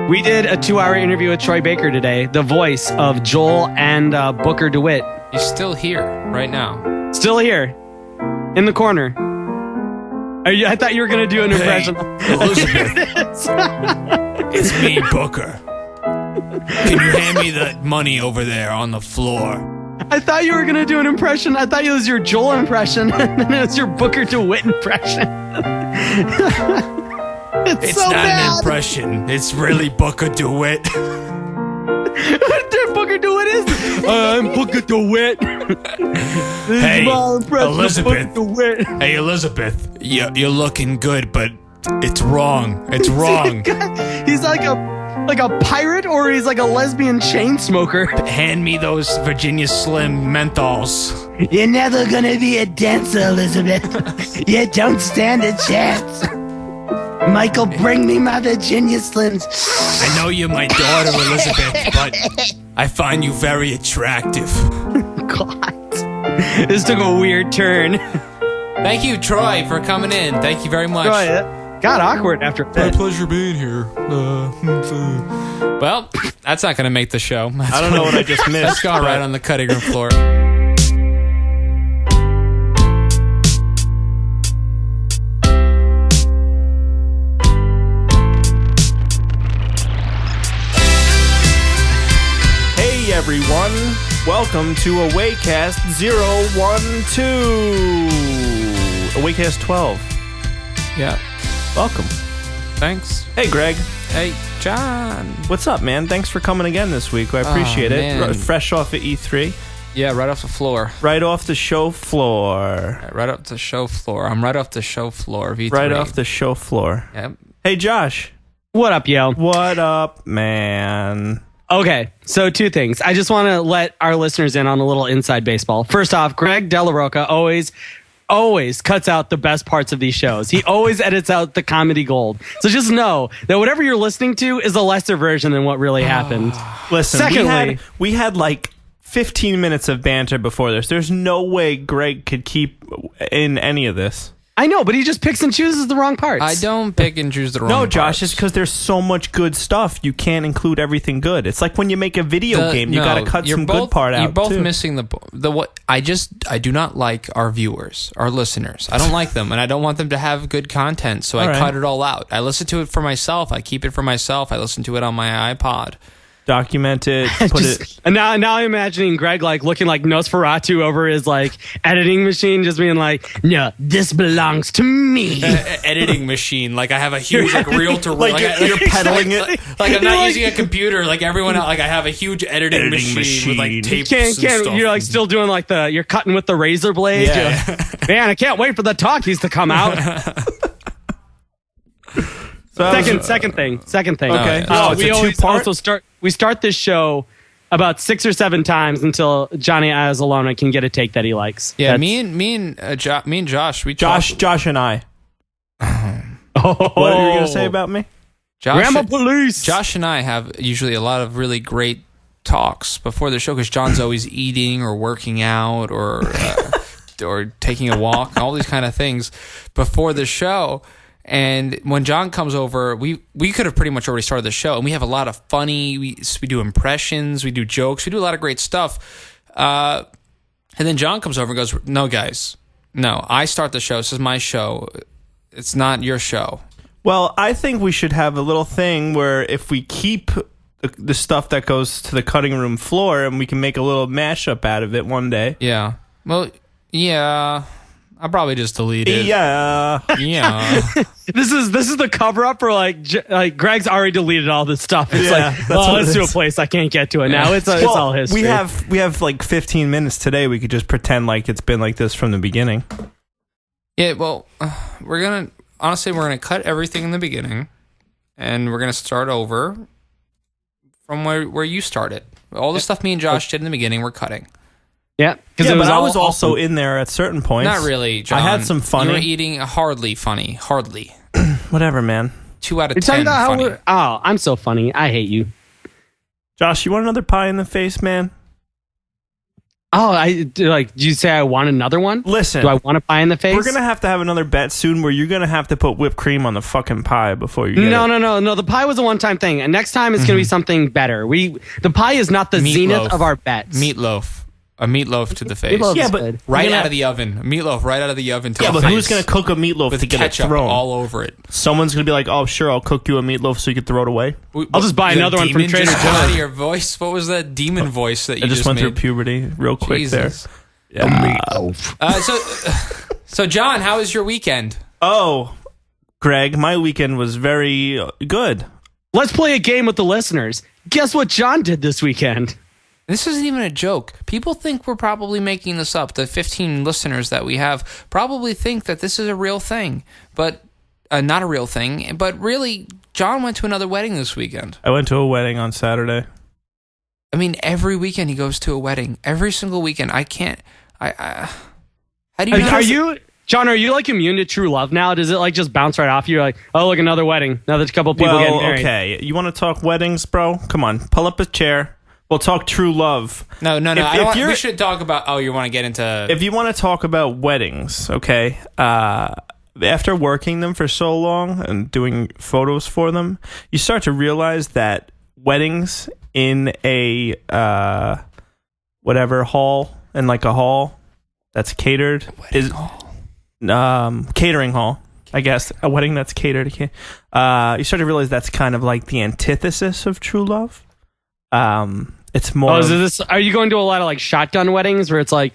We did a 2-hour interview with Troy Baker today, the voice of Joel and Booker DeWitt. He's still here right now. Still here, in the corner. I thought you were going to do an impression. Elizabeth. It's me, Booker. Can you hand me the money over there on the floor? I thought you were going to do an impression. I thought it was your Joel impression, and then it was your Booker DeWitt impression. It's so not bad. an impression. It's really Booker DeWitt. Booker DeWitt is. I'm Booker DeWitt. Hey, Elizabeth. DeWitt. Hey, Elizabeth. You're looking good, but it's wrong. It's wrong. He's like a pirate, or he's like a lesbian chain smoker. Hand me those Virginia Slim menthols. You're never gonna be a dancer, Elizabeth. You don't stand a chance. Michael, bring me my Virginia Slims. I know you're my daughter, Elizabeth, but I find you very attractive. God. This took a weird turn. Thank you, Troy, for coming in. Thank you very much. Troy, it got awkward after a bit. My pleasure being here. Well, that's not going to make the show. I don't know what I just missed. That's gone right on the cutting room floor. Hey everyone, welcome to AwayCast 012. AwayCast 12. Yeah. Welcome. Thanks. Hey Greg. Hey, John. What's up, man? Thanks for coming again this week. I appreciate it. man. Fresh off of E3. Yeah, right off the floor. Right off the show floor. Right off the show floor. I'm right off the show floor of E3. Right off the show floor. Yep. Hey Josh. What up, yo? What up, man? Okay, so 2 things. I just want to let our listeners in on a little inside baseball. First off, Gregg Delaroca always cuts out the best parts of these shows. He always edits out the comedy gold. So just know that whatever you're listening to is a lesser version than what really happened. Listen, Secondly, we had like 15 minutes of banter before this. There's no way Greg could keep in any of this. I know, but he just picks and chooses the wrong parts. I don't pick and choose the wrong No, Josh, parts. it's because there's so much good stuff. You can't include everything good. It's like when you make a video game, you got to cut some good part out. You're both too. missing the what. I do not like our viewers, our listeners. I don't like them, and I don't want them to have good content. So I cut it all out. I listen to it for myself. I keep it for myself. I listen to it on my iPod. Document it, put it. And now I'm imagining Greg like looking like Nosferatu over his like editing machine, just being like, "No, this belongs to me." Editing machine, like I have a huge like reel to Like you're pedaling it. Like I'm not using a computer like everyone else. Like I have a huge editing machine with like tapes and stuff. You're like still doing like you're cutting with the razor blade. Yeah. Man, I can't wait for the talkies to come out. Second thing. Okay. We start this show about 6 or 7 times until Johnny Azalona can get a take that he likes. Yeah, me and Josh. Josh and I. Oh, What were you gonna say about me? Grandma Police. Josh and I have usually a lot of really great talks before the show because John's always eating or working out or taking a walk, all these kind of things before the show. And when John comes over, we could have pretty much already started the show, and we have a lot of funny. We do impressions, we do jokes, we do a lot of great stuff. And then John comes over and goes, "No, guys, no, I start the show. This is my show. It's not your show." Well, I think we should have a little thing where if we keep the stuff that goes to the cutting room floor, and we can make a little mashup out of it one day. Yeah. Well, yeah. I'll probably just delete it. Yeah. This is the cover up for like Greg's already deleted all this stuff. It's let's do a place I can't get to it now. It's all history. We have like 15 minutes today. We could just pretend like it's been like this from the beginning. Yeah. Well, we're gonna cut everything in the beginning, and we're gonna start over from where you started. All the stuff me and Josh did in the beginning, we're cutting. Yeah, but I was also in there at certain points. Not really, John. I had some funny. You were eating hardly funny. Hardly. Whatever, man. 2 out of 10 funny. I'm so funny. I hate you. Josh, you want another pie in the face, man? Oh, do you say I want another one? Listen. Do I want a pie in the face? We're going to have another bet soon where you're going to have to put whipped cream on the fucking pie before you get it. No. The pie was a one-time thing. And next time it's going to be something better. The pie is not the zenith of our bets. Meatloaf. A meatloaf to the face. Meatloaf Yeah, is but good. Right out of the oven. Meatloaf right out of the oven to the face. Yeah, but who's going to cook a meatloaf with to get it ketchup thrown? all over it? Someone's going to be like, oh, sure, I'll cook you a meatloaf so you can throw it away. I'll just buy another one from Demon Trader just come Joe's. out of your voice? What was that demon voice that you I just went made? through puberty real quick Jesus. there. Yeah. So John, how was your weekend? Oh, Greg, my weekend was very good. Let's play a game with the listeners. Guess what John did this weekend? This isn't even a joke. People think we're probably making this up. The 15 listeners that we have probably think that this is a real thing, but not a real thing. But really, John went to another wedding this weekend. I went to a wedding on Saturday. I mean, every weekend he goes to a wedding. Every single weekend. I can't. How do you? John, are you like immune to true love now? Does it like just bounce right off you? You're like, oh, look, another wedding. Now there's a couple people getting married. Okay. You want to talk weddings, bro? Come on, pull up a chair. We'll talk true love. No. We should talk about. Oh, you want to get into? If you want to talk about weddings, okay. After working them for so long and doing photos for them, you start to realize that weddings in a whatever hall, in like a hall that's catered is catering hall. I guess a wedding that's catered. You start to realize that's kind of like the antithesis of true love. It's more. Oh, are you going to a lot of like shotgun weddings where it's like,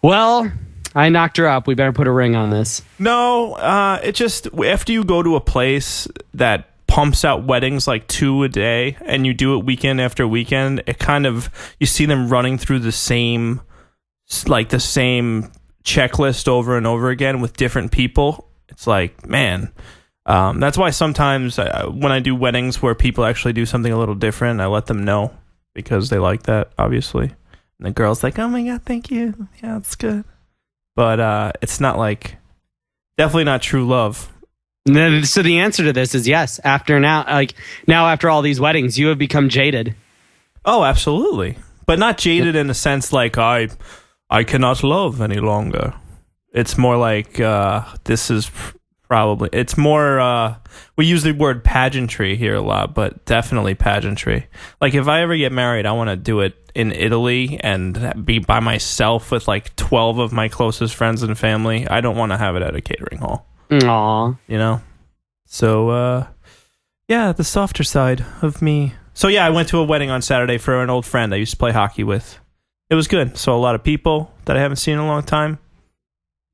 well, I knocked her up. We better put a ring on this. No, it just after you go to a place that pumps out weddings like 2 a day and you do it weekend after weekend, it kind of you see them running through the same checklist over and over again with different people. It's like, man. That's why sometimes when I do weddings where people actually do something a little different, I let them know because they like that, obviously. And the girl's like, oh my God, thank you. Yeah, it's good. But it's not like, definitely not true love. So the answer to this is yes. Now after all these weddings, you have become jaded. Oh, absolutely. But not jaded in a sense like I cannot love any longer. It's more like this is... Probably. It's more, we use the word pageantry here a lot, but definitely pageantry. Like, if I ever get married, I want to do it in Italy and be by myself with like 12 of my closest friends and family. I don't want to have it at a catering hall. Aww. You know? So, yeah, the softer side of me. So, yeah, I went to a wedding on Saturday for an old friend I used to play hockey with. It was good. So, a lot of people that I haven't seen in a long time.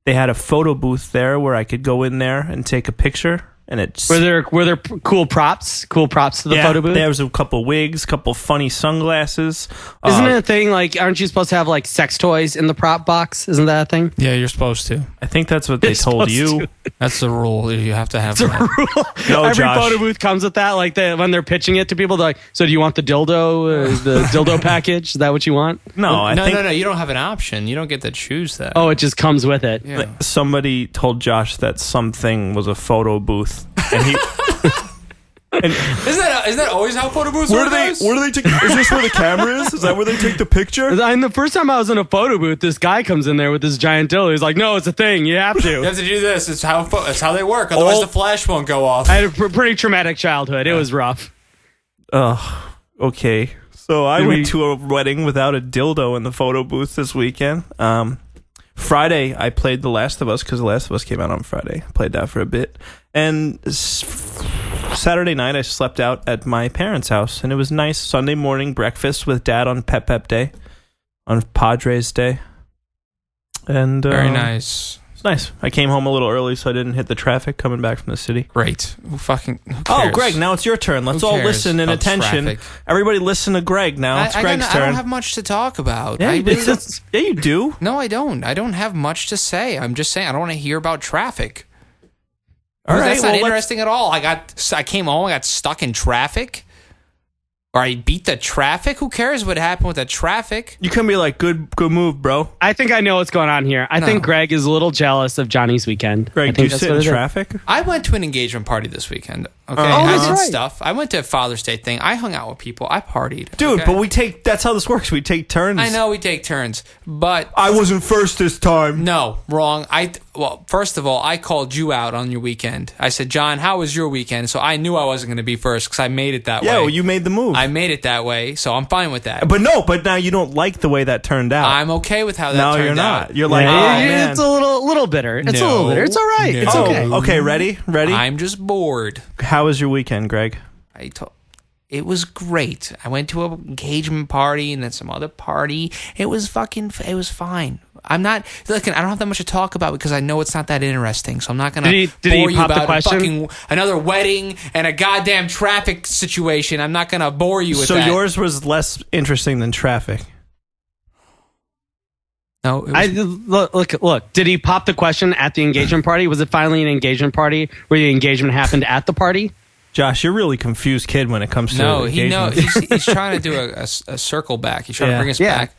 They had a photo booth there where I could go in there and take a picture, and it's were there cool props to the photo booth? There was a couple wigs, couple funny sunglasses. Isn't it a thing like aren't you supposed to have like sex toys in the prop box? Isn't that a thing? Yeah, you're supposed to. I think that's what they told you. That's the rule. You have to have it's that. A rule. No, every Josh. photo booth comes with that. Like when they're pitching it to people, they're like, "So do you want the dildo? The dildo package? Is that what you want?" No, No. You don't have an option. You don't get to choose that. Oh, it just comes with it. Yeah. Somebody told Josh that something was a photo booth, and he. Isn't that always how photo booths work? Where do they take? Is this where the camera is? Is that where they take the picture? And the first time I was in a photo booth, this guy comes in there with this giant dildo. He's like, "No, it's a thing. You have to. You have to do this. It's how they work. Otherwise, the flash won't go off." I had a pretty traumatic childhood. It was rough. Okay. So I went to a wedding without a dildo in the photo booth this weekend. Friday, I played The Last of Us because The Last of Us came out on Friday. Played that for a bit. And Saturday night, I slept out at my parents' house. And it was nice Sunday morning breakfast with Dad on Pep Day, on Padres Day. And very nice. It's nice. I came home a little early so I didn't hit the traffic coming back from the city. Great. Who cares? Oh, Greg, now it's your turn. Let's all listen in attention. Traffic? Everybody listen to Greg now. It's Greg's turn. I don't have much to talk about. Yeah, you do. No, I don't. I don't have much to say. I'm just saying I don't want to hear about traffic. All right, that's not interesting at all. I came home, I got stuck in traffic. Or I beat the traffic. Who cares what happened with the traffic? You can be like, good move, bro. I think I know what's going on here. I think Greg is a little jealous of Johnny's weekend. Greg, do you sit in traffic? I went to an engagement party this weekend. Okay, I did stuff. I went to a Father's Day thing. I hung out with people. I partied. Dude, okay? but that's how this works. We take turns. I know we take turns, but I wasn't first this time. No, wrong. Well, first of all, I called you out on your weekend. I said, John, how was your weekend? So I knew I wasn't going to be first because I made it that way. Yeah, well, you made the move. I made it that way, so I'm fine with that. But now you don't like the way that turned out. I'm okay with how that turned out. No, you're not. You're like, man. It's a little bitter. It's a little bitter. It's all right. No. It's okay. Okay, ready? I'm just bored. How was your weekend, Greg? It was great. I went to an engagement party and then some other party. It was fine. I don't have that much to talk about because I know it's not that interesting. So I'm not going to bore you about fucking another wedding and a goddamn traffic situation. I'm not going to bore you with that. So yours was less interesting than traffic. No, look. Did he pop the question at the engagement party? Was it finally an engagement party where the engagement happened at the party? Josh, you're a really confused kid when it comes to he's trying to do a circle back. He's trying to bring us back.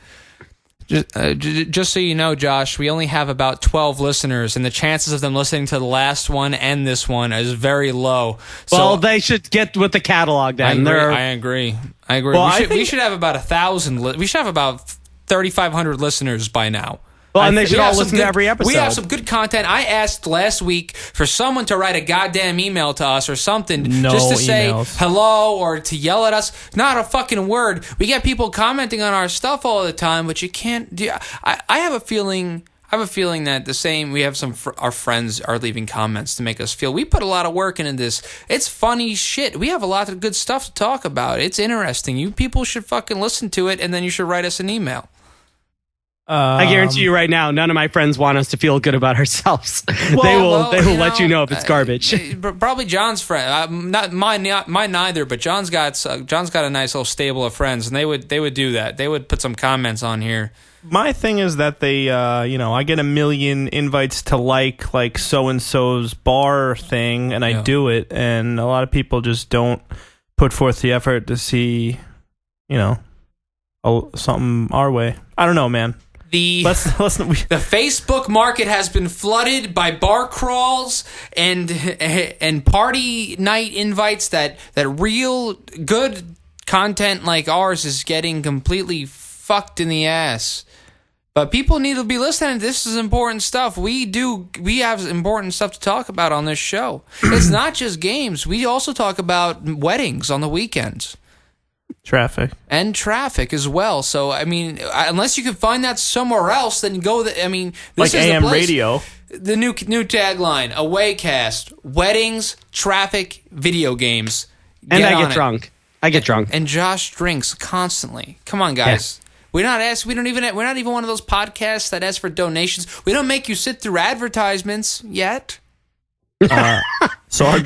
Just so you know, Josh, we only have about 12 listeners, and the chances of them listening to the last one and this one is very low. Well, they should get with the catalog then. I agree. Well, we should have about 1,000. We should have about 3,500 listeners by now. Well, and they should all listen to every episode. We have some good content. I asked last week for someone to write a goddamn email to us or something just to say hello or to yell at us. Not a fucking word. We get people commenting on our stuff all the time, but you can't do. I have a feeling that the same. We have our friends are leaving comments to make us feel we put a lot of work into this. It's funny shit. We have a lot of good stuff to talk about. It's interesting. You people should fucking listen to it, and then you should write us an email. I guarantee you right now, none of my friends want us to feel good about ourselves. They will let you know if it's garbage. Probably John's friend, not mine neither. But John's got a nice little stable of friends, and they would do that. They would put some comments on here. My thing is that they, I get a million invites to like so and so's bar thing, and I do it, and a lot of people just don't put forth the effort to see, something our way. I don't know, man. The Facebook market has been flooded by bar crawls and party night invites that real good content like ours is getting completely fucked in the ass. But people need to be listening. This is important stuff. We have important stuff to talk about on this show. It's not just games. We also talk about weddings on the weekends. Traffic as well. So I mean, unless you can find that somewhere else, then go. This like is AM the place. radio. The new tagline: AwayCast, weddings, traffic, video games. And I get drunk. And Josh drinks constantly. Come on, guys. Yeah. We're not even one of those podcasts that ask for donations. We don't make you sit through advertisements yet. So our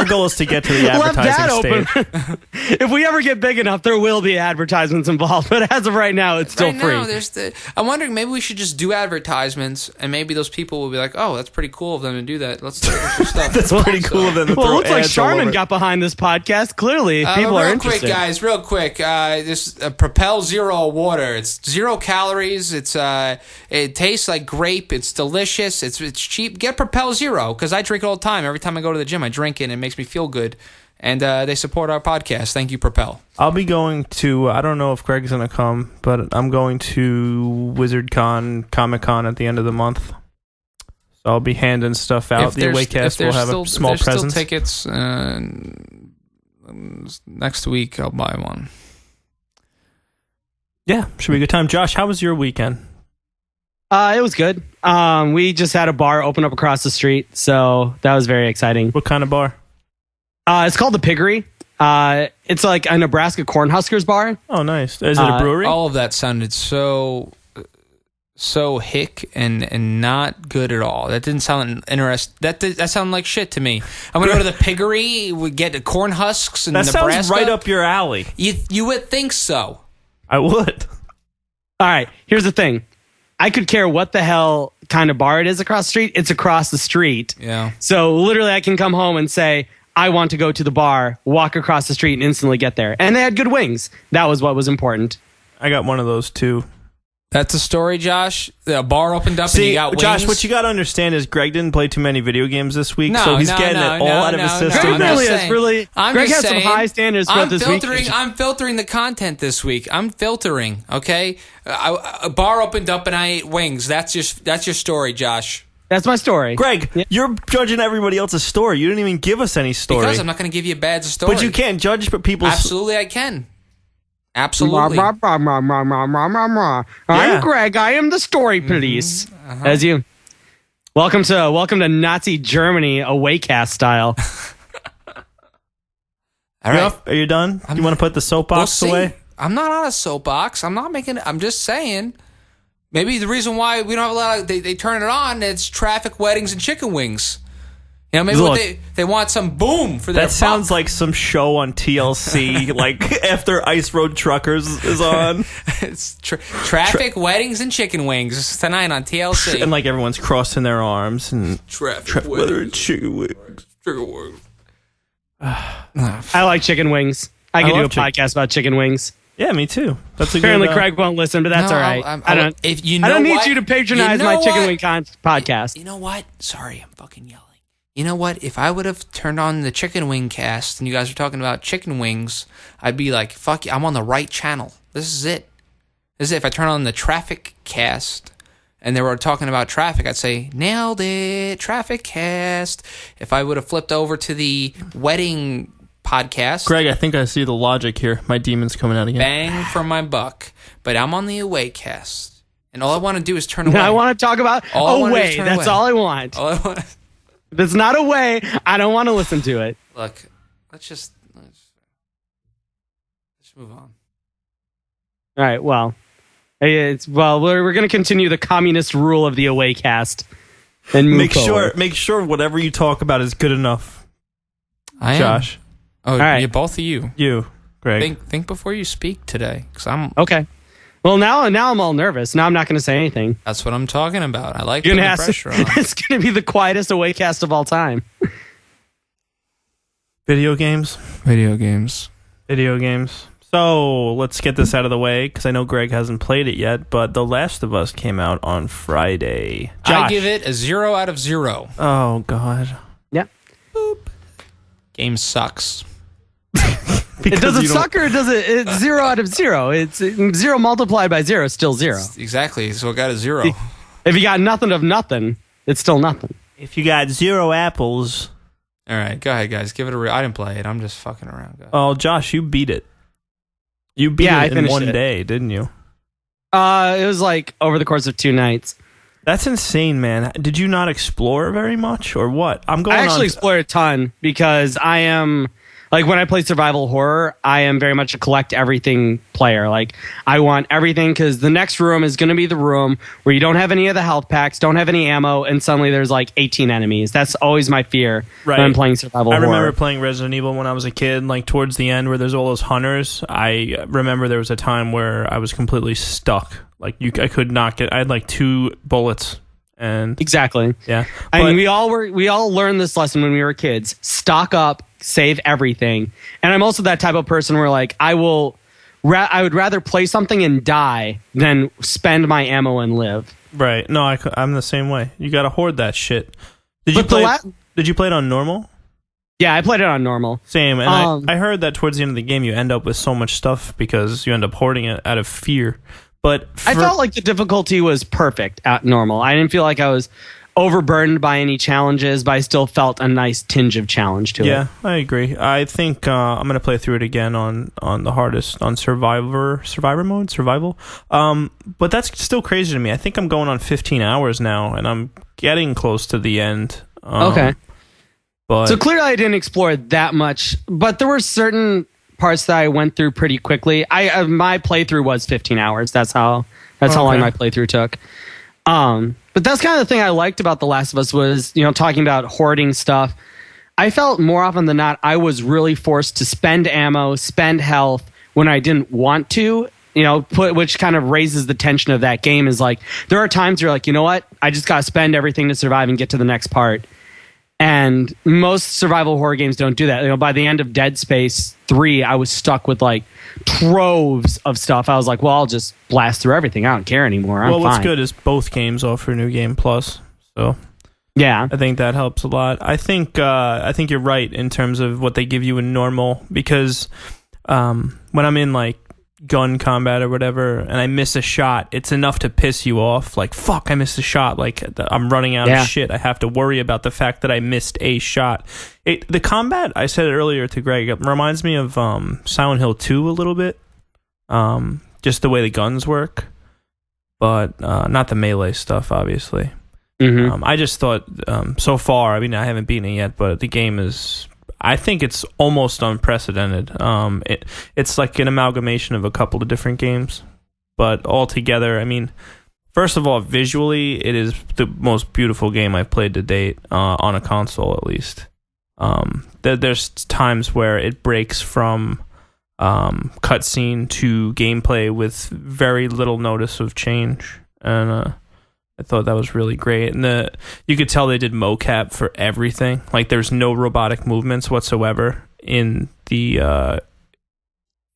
goal is to get to the advertising stage. If we ever get big enough, there will be advertisements involved. But as of right now, it's still free. I'm wondering, maybe we should just do advertisements, and maybe those people will be like, "Oh, that's pretty cool of them to do that. Let's do some stuff." That's pretty cool of them. Well, it looks like Charmin got behind this podcast. Clearly, people are interested. Real quick, this Propel Zero water. It's 0 calories. It tastes like grape. It's delicious. It's cheap. Get Propel Zero because I drink it all the time. Every time I go to the gym, I drink it and it makes me feel good. And they support our podcast. Thank you, Propel. I'll be going to, I don't know if Greg's going to come, but I'm going to WizardCon, Comic-Con at the end of the month. So I'll be handing stuff out. The AwayCast will have a small presence. Still tickets next week, I'll buy one. Yeah, should be a good time. Josh, how was your weekend? It was good. We just had a bar open up across the street, so that was very exciting. What kind of bar? It's called the Piggery. It's like a Nebraska Cornhuskers bar. Oh, nice. Is it a brewery? All of that sounded so hick and not good at all. That didn't sound interesting. That sounded like shit to me. I'm gonna go to the Piggery. We get the corn husks in Nebraska. That sounds right up your alley. You would think so. I would. All right. Here's the thing. I could care what the hell kind of bar it is across the street. It's across the street. Yeah. So literally I can come home and say, I want to go to the bar, walk across the street and instantly get there. And they had good wings. That was what was important. I got one of those too. That's a story, Josh. The bar opened up and you got wings. Josh, what you got to understand is Greg didn't play too many video games this week, so he's getting it all out of his system. Greg has some high standards for this week. I'm filtering the content this week. I'm filtering, okay? A bar opened up and I ate wings. That's your story, Josh. That's my story. Greg, you're judging everybody else's story. You didn't even give us any story. Because I'm not going to give you a bad story. But you can't judge people's... Absolutely, I can. Absolutely. I'm Greg. I am the story police. As you. Welcome to Nazi Germany, AwayCast style. All right. Are you done? You want to put the soapbox away? I'm not on a soapbox. I'm just saying. Maybe the reason why we don't have a lot of... They turn it on, it's traffic, weddings, and chicken wings. You know, maybe they want some boom for their That sounds like some show on TLC, like after Ice Road Truckers is on. It's traffic, weddings, and chicken wings tonight on TLC. And like everyone's crossing their arms and traffic, weddings, chicken wings. Chicken wings. I like chicken wings. I can do a podcast about chicken wings. Yeah, me too. That's a Apparently good, Craig won't listen, but that's all right. I don't need you to patronize my chicken wing podcast. You know what? Sorry, I'm fucking yelling. You know what? If I would have turned on the chicken wing cast and you guys were talking about chicken wings, I'd be like, fuck you, I'm on the right channel. This is it. If I turn on the traffic cast and they were talking about traffic, I'd say, nailed it, traffic cast. If I would have flipped over to the wedding podcast. Greg, I think I see the logic here. My demon's coming out again. Bang for my buck. But I'm on the AwayCast. And all I want to do is turn away. I want to talk about Away. That's all I want. If it's not Away, I don't want to listen to it. Look, let's move on. All right, well, we're going to continue the communist rule of the AwayCast and move forward. Make sure whatever you talk about is good enough. Josh. Oh, all right. Both of you. You, Greg. Think before you speak today, because I'm okay. Well, now I'm all nervous. Now I'm not going to say anything. That's what I'm talking about. I like putting the pressure on. It's going to be the quietest AwayCast of all time. Video games. So let's get this out of the way because I know Greg hasn't played it yet. But The Last of Us came out on Friday. Josh. I give it a 0 out of 0. Oh God. Yep. Boop. Game sucks. It doesn't suck or does it? It's 0 out of 0. It's 0 multiplied by 0 is still 0. Exactly. So it got a 0. If you got nothing of nothing, it's still nothing. If you got 0 apples. All right, go ahead, guys. Give it a I didn't play it. I'm just fucking around, guys. Oh, Josh, you beat it. You beat it in one day, didn't you? It was like over the course of 2 nights. That's insane, man. Did you not explore very much or what? I actually explored a ton because I am... Like, when I play survival horror, I am very much a collect everything player. Like, I want everything because the next room is going to be the room where you don't have any of the health packs, don't have any ammo, and suddenly there's like 18 enemies. That's always my fear when I'm playing survival horror. I remember playing Resident Evil when I was a kid, like towards the end where there's all those hunters. I remember there was a time where I was completely stuck. Like, I could not get... I had like 2 bullets. And exactly. Yeah. I mean, we all learned this lesson when we were kids. Stock up, save everything. And I'm also that type of person where like I would rather play something and die than spend my ammo and live. Right. No, I'm the same way. You got to hoard that shit. Did you play it on normal? Yeah, I played it on normal. Same. And I heard that towards the end of the game you end up with so much stuff because you end up hoarding it out of fear. But I felt like the difficulty was perfect at normal. I didn't feel like I was overburdened by any challenges, but I still felt a nice tinge of challenge to it. Yeah, I agree. I think I'm going to play through it again on the hardest, on survival mode. But that's still crazy to me. I think I'm going on 15 hours now, and I'm getting close to the end. Okay. But so clearly I didn't explore that much, but there were certain parts that I went through pretty quickly. My playthrough was 15 hours. That's how long my playthrough took. But that's kind of the thing I liked about The Last of Us was, talking about hoarding stuff. I felt more often than not I was really forced to spend ammo, spend health when I didn't want to, which kind of raises the tension of that game is like, there are times where you're like, you know what? I just got to spend everything to survive and get to the next part. And most survival horror games don't do that. You know, by the end of Dead Space 3, I was stuck with like troves of stuff. I was like, well, I'll just blast through everything. I don't care anymore. I'm what's fine. good is both games offer New Game Plus. So yeah, I think that helps a lot. I think you're right in terms of what they give you in normal, because when I'm in like gun combat or whatever and I miss a shot, it's enough to piss you off. Like, fuck, I missed a shot. Like, I'm running out of shit. I have to worry about the fact that I missed a shot. The combat, I said it earlier to Greg, it reminds me of Silent Hill 2 a little bit. Just the way the guns work, but not the melee stuff, obviously. Mm-hmm. I just thought, so far, I mean, I haven't beaten it yet, but the game is, I think it's almost unprecedented. It's like an amalgamation of a couple of different games, but altogether, I mean, first of all, visually, it is the most beautiful game I've played to date, on a console at least. There's times where it breaks from cutscene to gameplay with very little notice of change, and I thought that was really great. And you could tell they did mocap for everything. Like, there's no robotic movements whatsoever in the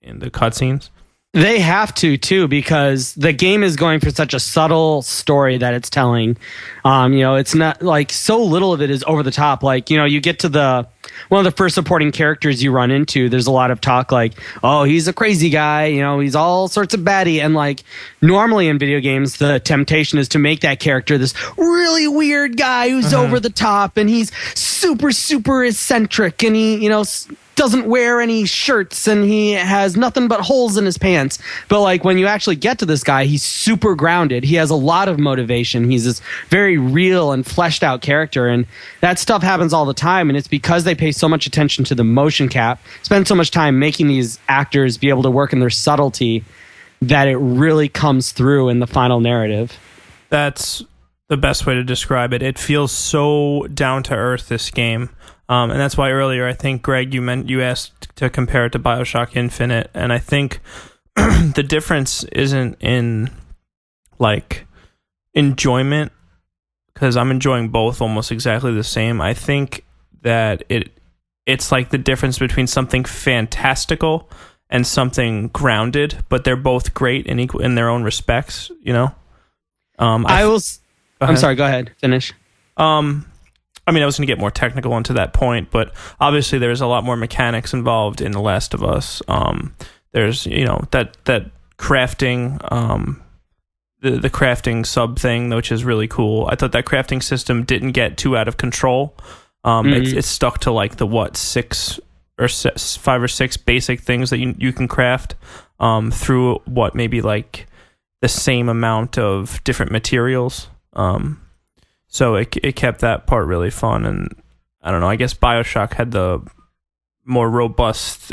cutscenes. They have to too, because the game is going for such a subtle story that it's telling. It's not like, so little of it is over the top. Like, you get to one of the first supporting characters you run into, there's a lot of talk like, oh, he's a crazy guy, he's all sorts of baddie. And like, normally in video games, the temptation is to make that character this really weird guy who's over the top, and he's super, super eccentric, and he, doesn't wear any shirts, and he has nothing but holes in his pants. But like, when you actually get to this guy, he's super grounded. He has a lot of motivation. He's this very real and fleshed out character, and that stuff happens all the time. And it's because they pay so much attention to the motion cap, spend so much time making these actors be able to work in their subtlety, that it really comes through in the final narrative. That's the best way to describe it. It feels so down to earth, this game. And that's why earlier, I think, Greg, you asked to compare it to BioShock Infinite, and I think the difference isn't in like enjoyment, because I'm enjoying both almost exactly the same. I think that it's like the difference between something fantastical and something grounded, but they're both great in their own respects. I'm sorry. Go ahead. Finish. I mean, I was going to get more technical into that point, but obviously there's a lot more mechanics involved in The Last of Us. There's, that crafting, the crafting sub thing, which is really cool. I thought that crafting system didn't get too out of control. It's stuck to like the 5 or 6 basic things that you can craft through maybe like the same amount of different materials. So it kept that part really fun, and I don't know, I guess BioShock had the more robust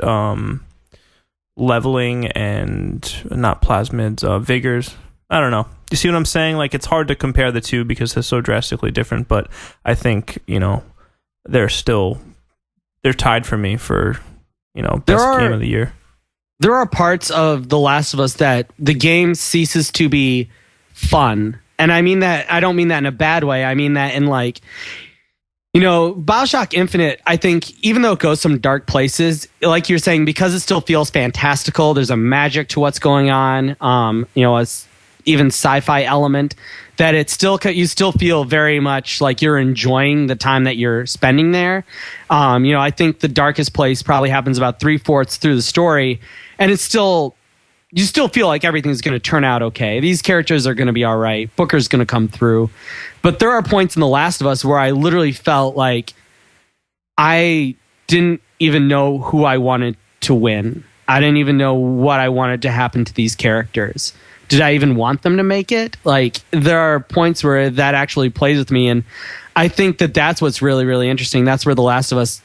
leveling and not plasmids, vigors. I don't know. You see what I'm saying? Like, it's hard to compare the two because they're so drastically different, but I think, they're tied for me for, best game of the year. There are parts of The Last of Us that the game ceases to be fun. And I mean that, I don't mean that in a bad way. I mean that in like, BioShock Infinite, I think, even though it goes some dark places, like you're saying, because it still feels fantastical, there's a magic to what's going on, a even sci-fi element, that you still feel very much like you're enjoying the time that you're spending there. I think the darkest place probably happens about 3/4 through the story, and you still feel like everything's going to turn out okay. These characters are going to be all right. Booker's going to come through. But there are points in The Last of Us where I literally felt like I didn't even know who I wanted to win. I didn't even know what I wanted to happen to these characters. Did I even want them to make it? Like, there are points where that actually plays with me. And I think that that's what's really, really interesting. That's where The Last of Us,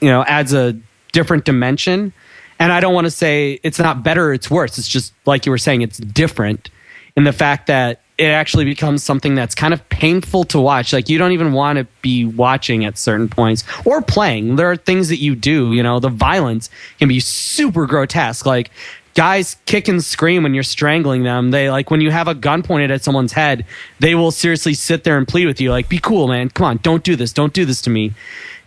adds a different dimension. And I don't want to say it's not better or it's worse. It's just, like you were saying, it's different in the fact that it actually becomes something that's kind of painful to watch. Like, you don't even want to be watching at certain points or playing. There are things that you do, the violence can be super grotesque. Like, guys kick and scream when you're strangling them. They like when you have a gun pointed at someone's head, they will seriously sit there and plead with you like, be cool, man. Come on, don't do this to me.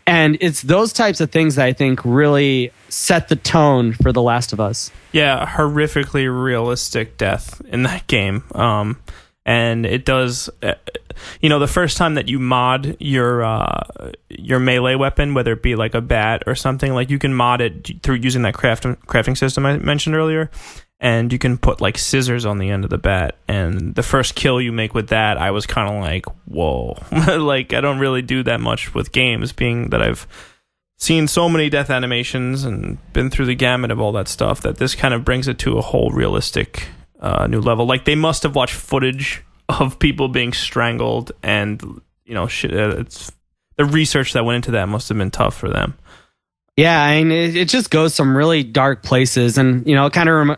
And it's those types of things that I think really set the tone for The Last of Us. Yeah, horrifically realistic death in that game. And it does, the first time that you mod your melee weapon, whether it be like a bat or something, like you can mod it through using that crafting system I mentioned earlier, and you can put like scissors on the end of the bat. And the first kill you make with that, I was kind of like, whoa. Like, I don't really do that much with games, being that I've seen so many death animations and been through the gamut of all that stuff, that this kind of brings it to a whole realistic new level. Like, they must have watched footage of people being strangled, and it's the research that went into that must have been tough for them. Yeah, I mean, it just goes some really dark places, and it kind of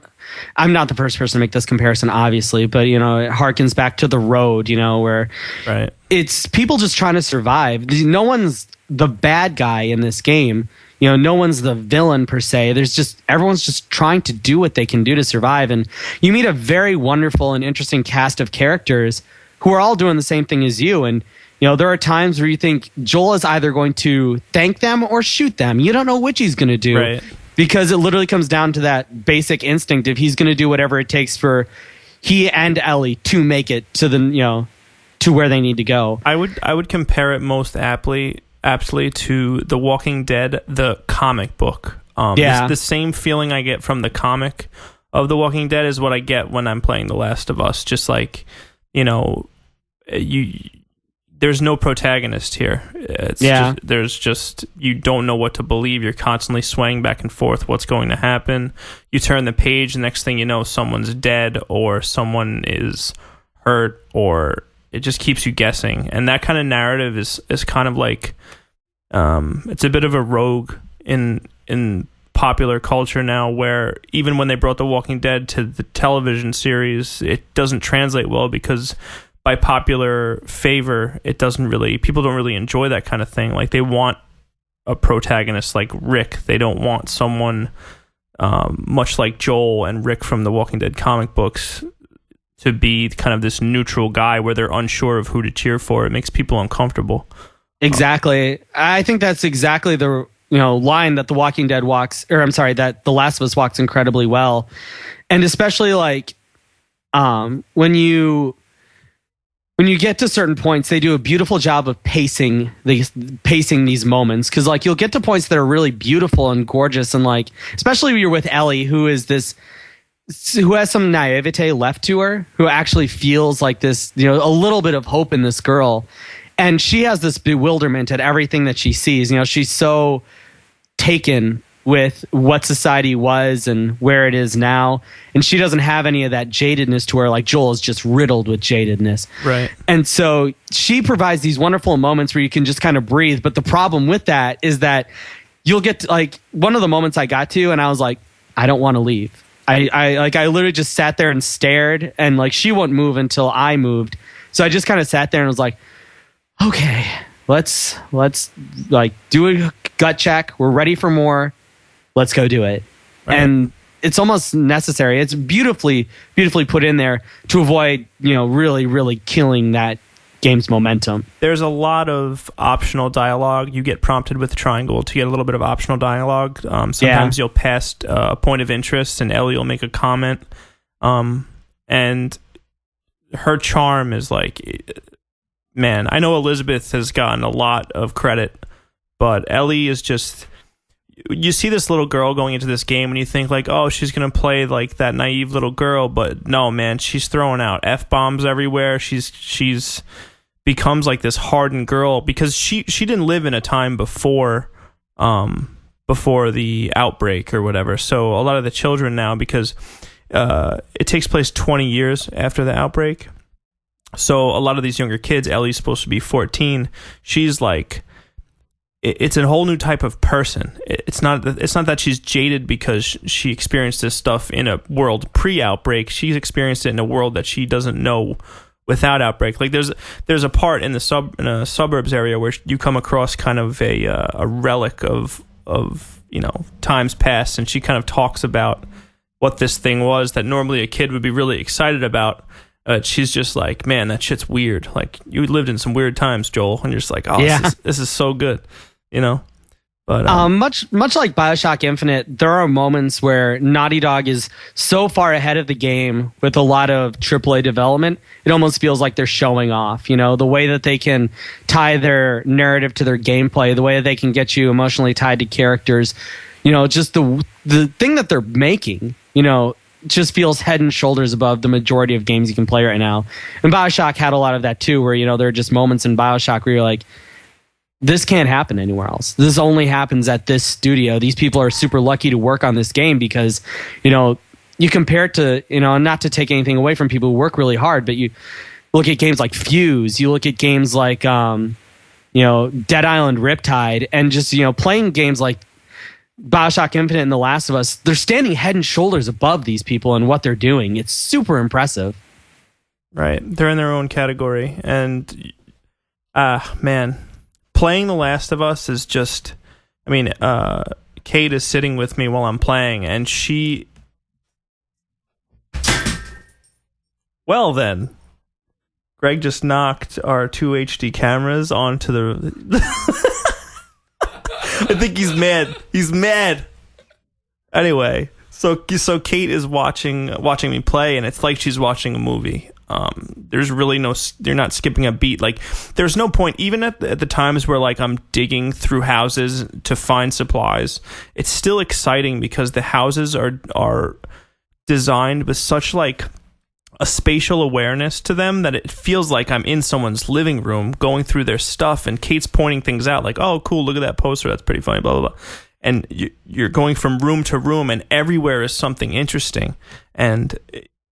I'm not the first person to make this comparison, obviously, but it harkens back to The Road, where right, it's people just trying to survive. No one's the bad guy in this game. No one's the villain per se. Everyone's just trying to do what they can do to survive. And you meet a very wonderful and interesting cast of characters who are all doing the same thing as you. And, there are times where you think Joel is either going to thank them or shoot them. You don't know which he's going to do. Right. Because it literally comes down to that basic instinct if he's going to do whatever it takes for he and Ellie to make it to to where they need to go. I would compare it most aptly to The Walking Dead, the comic book. Yeah. The same feeling I get from the comic of The Walking Dead is what I get when I'm playing The Last of Us. Just like, there's no protagonist here. There's just, you don't know what to believe. You're constantly swaying back and forth. What's going to happen? You turn the page, the next thing you know, someone's dead or someone is hurt, or it just keeps you guessing. And that kind of narrative is kind of like, it's a bit of a rogue in popular culture now, where even when they brought The Walking Dead to the television series, it doesn't translate well because by popular favor, people don't really enjoy that kind of thing. Like, they want a protagonist like Rick. They don't want someone much like Joel and Rick from the Walking Dead comic books to be kind of this neutral guy where they're unsure of who to cheer for. It makes people uncomfortable. Exactly. I think that's exactly the line that The Walking Dead that The Last of Us walks incredibly well. And especially like when you get to certain points, they do a beautiful job of pacing these moments, because like you'll get to points that are really beautiful and gorgeous, and like especially when you're with Ellie, who has some naivete left to her, who actually feels like this, a little bit of hope in this girl, and she has this bewilderment at everything that she sees. She's so taken with what society was and where it is now, and she doesn't have any of that jadedness to her. Like Joel is just riddled with jadedness, right? And so she provides these wonderful moments where you can just kind of breathe. But the problem with that is that you'll get to, like, one of the moments I got to, and I was like, I don't want to leave. I literally just sat there and stared, and like she wouldn't move until I moved. So I just kind of sat there and was like, okay, let's like do a gut check. We're ready for more. Let's go do it. Right. And it's almost necessary. It's beautifully put in there to avoid, really, really killing that game's momentum. There's a lot of optional dialogue. You get prompted with the triangle to get a little bit of optional dialogue. Sometimes you'll pass a point of interest and Ellie will make a comment. And her charm is like, man, I know Elizabeth has gotten a lot of credit, but Ellie is just... You see this little girl going into this game and you think like, oh, she's going to play like that naive little girl. But no, man, she's throwing out F-bombs everywhere. She's becomes like this hardened girl because she didn't live in a time before the outbreak or whatever. So a lot of the children now, because it takes place 20 years after the outbreak. So a lot of these younger kids, Ellie's supposed to be 14. She's like... It's a whole new type of person. It's not that she's jaded because she experienced this stuff in a world pre-outbreak. She's experienced it in a world that she doesn't know without outbreak. Like there's a part in a suburbs area where you come across kind of a relic of times past, and she kind of talks about what this thing was that normally a kid would be really excited about. She's just like, man, that shit's weird. Like, you lived in some weird times, Joel, and you're just like, oh, this is so good, you know? But much like BioShock Infinite, there are moments where Naughty Dog is so far ahead of the game with a lot of AAA development, it almost feels like they're showing off. You know, the way that they can tie their narrative to their gameplay, the way that they can get you emotionally tied to characters, you know, just the thing that they're making, you know, just feels head and shoulders above the majority of games you can play right now. And BioShock had a lot of that too, where, you know, there are just moments in BioShock where you're like, this can't happen anywhere else. This only happens at this studio. These people are super lucky to work on this game because, you know, you compare it to, you know, not to take anything away from people who work really hard, but you look at games like Fuse, you look at games like, you know, Dead Island Riptide, and just, you know, playing games like BioShock Infinite and The Last of Us, they're standing head and shoulders above these people and what they're doing. It's super impressive. Right. They're in their own category. And, man, playing The Last of Us is just, I mean, Kate is sitting with me while I'm playing, and she... Well, then, Greg just knocked our 2 HD cameras onto the... I think he's mad. He's mad. Anyway, so Kate is watching me play, and it's like she's watching a movie. There's really they're not skipping a beat. Like, there's no point, even at the times where, like, I'm digging through houses to find supplies, it's still exciting because the houses are designed with such, like, a spatial awareness to them that it feels like I'm in someone's living room going through their stuff, and Kate's pointing things out like, oh, cool, look at that poster, that's pretty funny, blah, blah, blah. And you're going from room to room, and everywhere is something interesting. And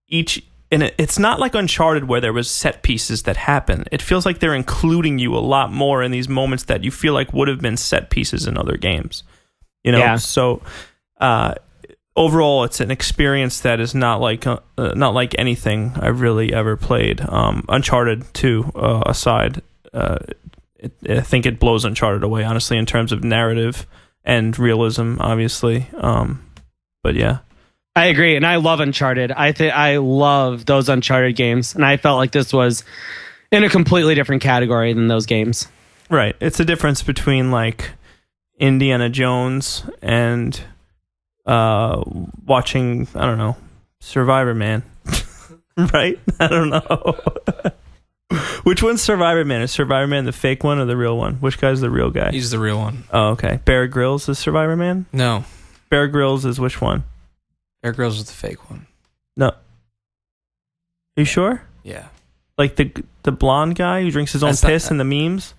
it's not like Uncharted where there was set pieces that happen. It feels like they're including you a lot more in these moments that you feel like would have been set pieces in other games. You know, yeah. So overall, it's an experience that is not like anything I've really ever played. Uncharted 2 aside, I think it blows Uncharted away, honestly, in terms of narrative and realism, obviously. But yeah. I agree, and I love Uncharted. I love those Uncharted games, and I felt like this was in a completely different category than those games. Right. It's a difference between, like, Indiana Jones and watching, I don't know, Survivor Man. Right? I don't know. Which one's Survivor Man? Is Survivor Man the fake one or the real one? Which guy's the real guy? He's the real one. Oh, okay. Bear Grylls is Survivor Man? No. Bear Grylls is which one? Bear Grylls is the fake one. No. Are you sure? Yeah. Like the blonde guy who drinks his own piss in the memes?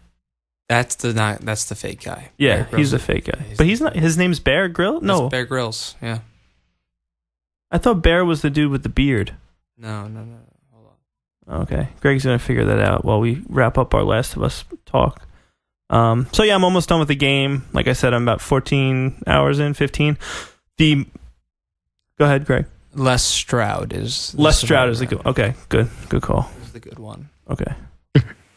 That's the fake guy. Yeah, he's the fake guy. But he's not. His name's Bear Grylls? No. Bear Grylls, yeah. I thought Bear was the dude with the beard. No. Hold on. Okay. Greg's going to figure that out while we wrap up our Last of Us talk. So yeah, I'm almost done with the game. Like I said, I'm about 14 hours in, 15. Go ahead, Greg. Les Stroud is... Les Stroud is the good... Okay, good call. Is the good one. Okay.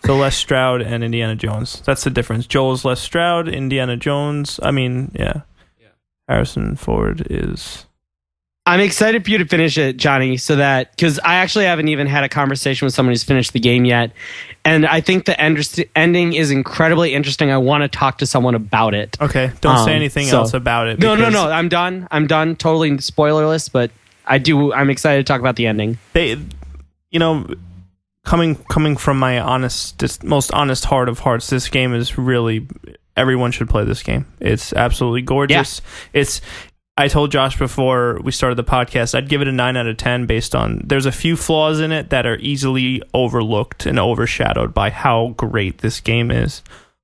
So Les Stroud and Indiana Jones. That's the difference. Joel's Les Stroud, Indiana Jones. I mean, yeah. Harrison Ford is... I'm excited for you to finish it, Johnny, so that... Because I actually haven't even had a conversation with someone who's finished the game yet. And I think the ending is incredibly interesting. I want to talk to someone about it. Okay. Don't say anything else about it. No. I'm done. Totally spoilerless, but I'm excited to talk about the ending. Coming from my most honest heart of hearts, this game is really... Everyone should play this game. It's absolutely gorgeous. Yeah. I told Josh before we started the podcast, I'd give it a 9 out of 10 based on... There's a few flaws in it that are easily overlooked and overshadowed by how great this game is.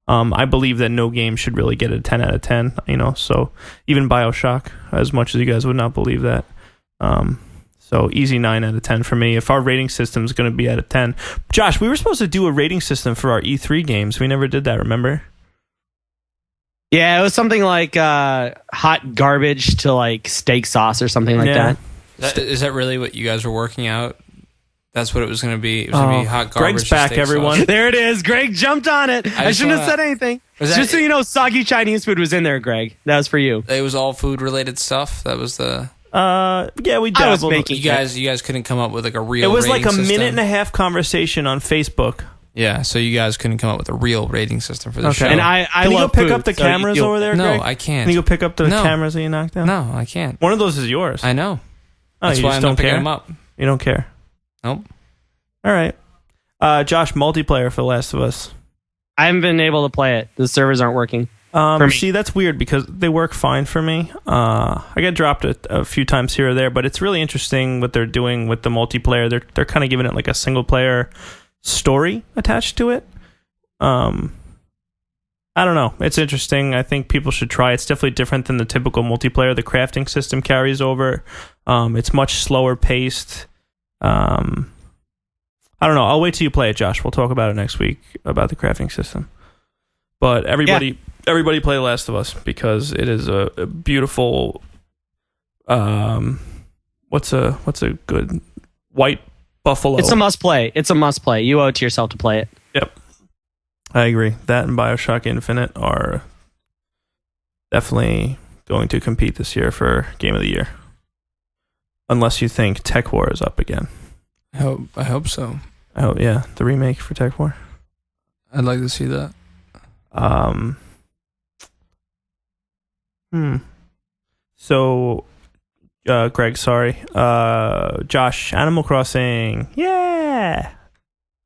I believe that no game should really get a 10 out of 10, so even BioShock, as much as you guys would not believe that. So easy 9 out of 10 for me. If our rating system is going to be at a 10... Josh, we were supposed to do a rating system for our E3 games. We never did that, remember? Yeah, it was something like hot garbage to like steak sauce or something like that. Is that really what you guys were working out? That's what it was going to be. It was going to be hot garbage. Greg's back, everyone. There it is. Greg jumped on it. I shouldn't have said anything. Just so you know, soggy Chinese food was in there, Greg. That was for you. It was all food related stuff. That was the... Yeah, we I was dabbled. making You guys couldn't come up with like a real. It was like a rating minute system? and a half conversation on Facebook. Yeah, so you guys couldn't come up with a real rating system for the show. And I Can you go love pick food, up the so cameras you'll- over there, No, Greg? I can't. Can you go pick up the No. cameras that you knocked down? No, I can't. One of those is yours. I know. Oh, That's you why just I'm don't not picking care? them up. You don't care. Nope. All right. Josh, multiplayer for The Last of Us. I haven't been able to play it. The servers aren't working. For me. See, that's weird because they work fine for me. I get dropped a few times here or there, but it's really interesting what they're doing with the multiplayer. They're kind of giving it like a single player story attached to it. I don't know. It's interesting. I think people should try. It's definitely different than the typical multiplayer. The crafting system carries over. It's much slower paced. I don't know. I'll wait till you play it, Josh. We'll talk about it next week about the crafting system. But everybody play The Last of Us because it is a beautiful. What's a good white buffalo? It's a must play. It's a must play. You owe it to yourself to play it. Yep, I agree. That and BioShock Infinite are definitely going to compete this year for Game of the Year. Unless you think Tech War is up again. I hope so. Oh yeah, the remake for Tech War. I'd like to see that. So, Greg, sorry. Josh, Animal Crossing. Yeah.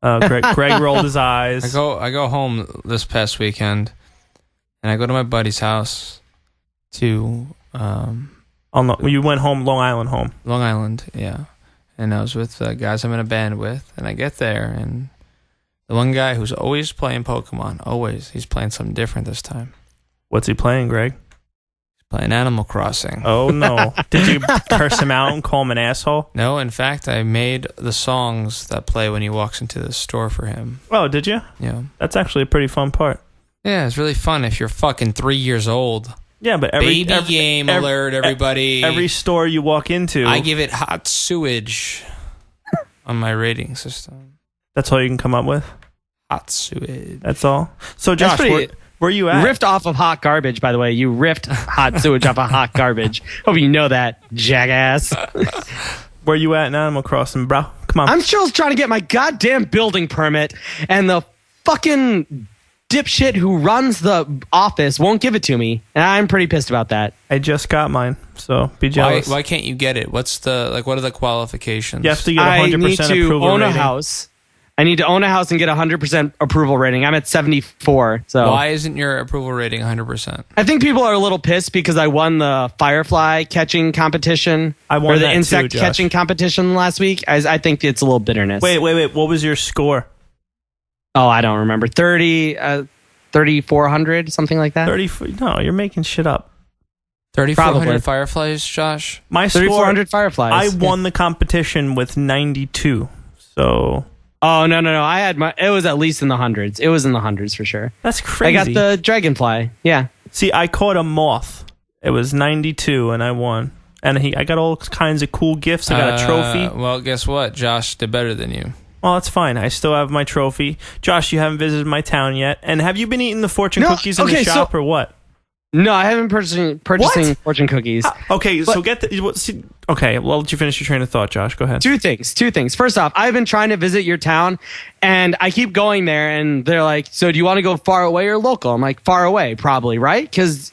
Greg rolled his eyes. I go home this past weekend, and I go to my buddy's house to You went home, Long Island home. Long Island, yeah. And I was with the guys I'm in a band with, and I get there, and the one guy who's always playing Pokemon, he's playing something different this time. What's he playing, Greg? He's playing Animal Crossing. Oh, no. Did you curse him out and call him an asshole? No, in fact, I made the songs that play when he walks into the store for him. Oh, did you? Yeah. That's actually a pretty fun part. Yeah, it's really fun if you're fucking 3 years old. Yeah, but Baby game alert, everybody. Every store you walk into, I give it hot sewage on my rating system. that's all you can come up with? Hot sewage. That's all? So, Josh, where you at? Riffed off of hot garbage, by the way. You riffed hot sewage off of hot garbage. Hope you know that, jackass. Where you at in Animal Crossing, bro? Come on. I'm still trying to get my goddamn building permit, and the fucking dipshit who runs the office won't give it to me, and I'm pretty pissed about that. I just got mine, so be jealous. Why can't you get it? What are the qualifications? You have to get 100% I need to approval own rating. a house. I need to own a house and get 100% approval rating. I'm at 74. So Why isn't your approval rating 100%? I think people are a little pissed because I won the firefly catching competition. I won or the that too, insect Josh. catching competition last week. I think it's a little bitterness. Wait. What was your score? Oh, I don't remember. 3,400, something like that. 30. No, you're making shit up. 3,400 Probably. fireflies, Josh? My score, 3,400 fireflies. I won the competition with 92. So Oh, no. It was at least in the hundreds. It was in the hundreds for sure. that's crazy. I got the dragonfly. Yeah. See, I caught a moth. It was 92, and I won. And I got all kinds of cool gifts. I got a trophy. Well, guess what? Josh did better than you. Well, that's fine. I still have my trophy. Josh, you haven't visited my town yet. And have you been eating the fortune No, cookies in the okay, shop so- or what? No, I haven't purchasing What? fortune cookies. Okay, so get the... Okay, well, I'll let you finish your train of thought, Josh. Go ahead. Two things. First off, I've been trying to visit your town, and I keep going there, and they're like, so do you want to go far away or local? I'm like, far away, probably, right? Because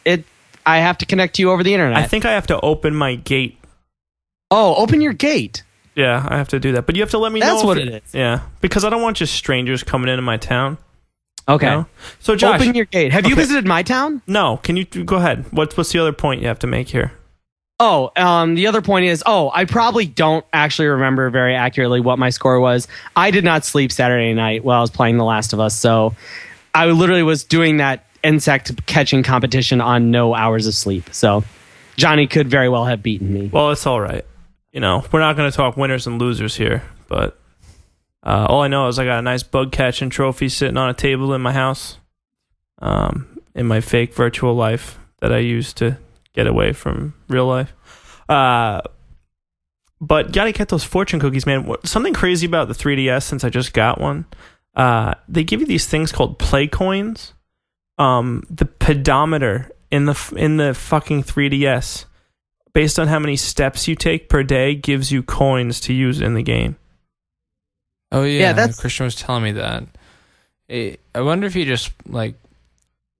I have to connect to you over the internet. I think I have to open my gate. Oh, open your gate. Yeah, I have to do that. But you have to let me know. That's what it is. Yeah, because I don't want just strangers coming into my town. Okay. You know? So, Josh... Open your gate. Have you Okay. visited my town? No, can you... Go ahead. What's the other point you have to make here? Oh, the other point is, I probably don't actually remember very accurately what my score was. I did not sleep Saturday night while I was playing The Last of Us, so I literally was doing that insect catching competition on no hours of sleep. So Johnny could very well have beaten me. Well, it's all right. You know, we're not going to talk winners and losers here, but all I know is I got a nice bug catching trophy sitting on a table in my house, in my fake virtual life that I use to get away from real life. But gotta get those fortune cookies, man. Something crazy about the 3DS since I just got one. They give you these things called play coins. The pedometer in the fucking 3DS based on how many steps you take per day, gives you coins to use in the game. Oh yeah, that's Christian was telling me that. I wonder if you just like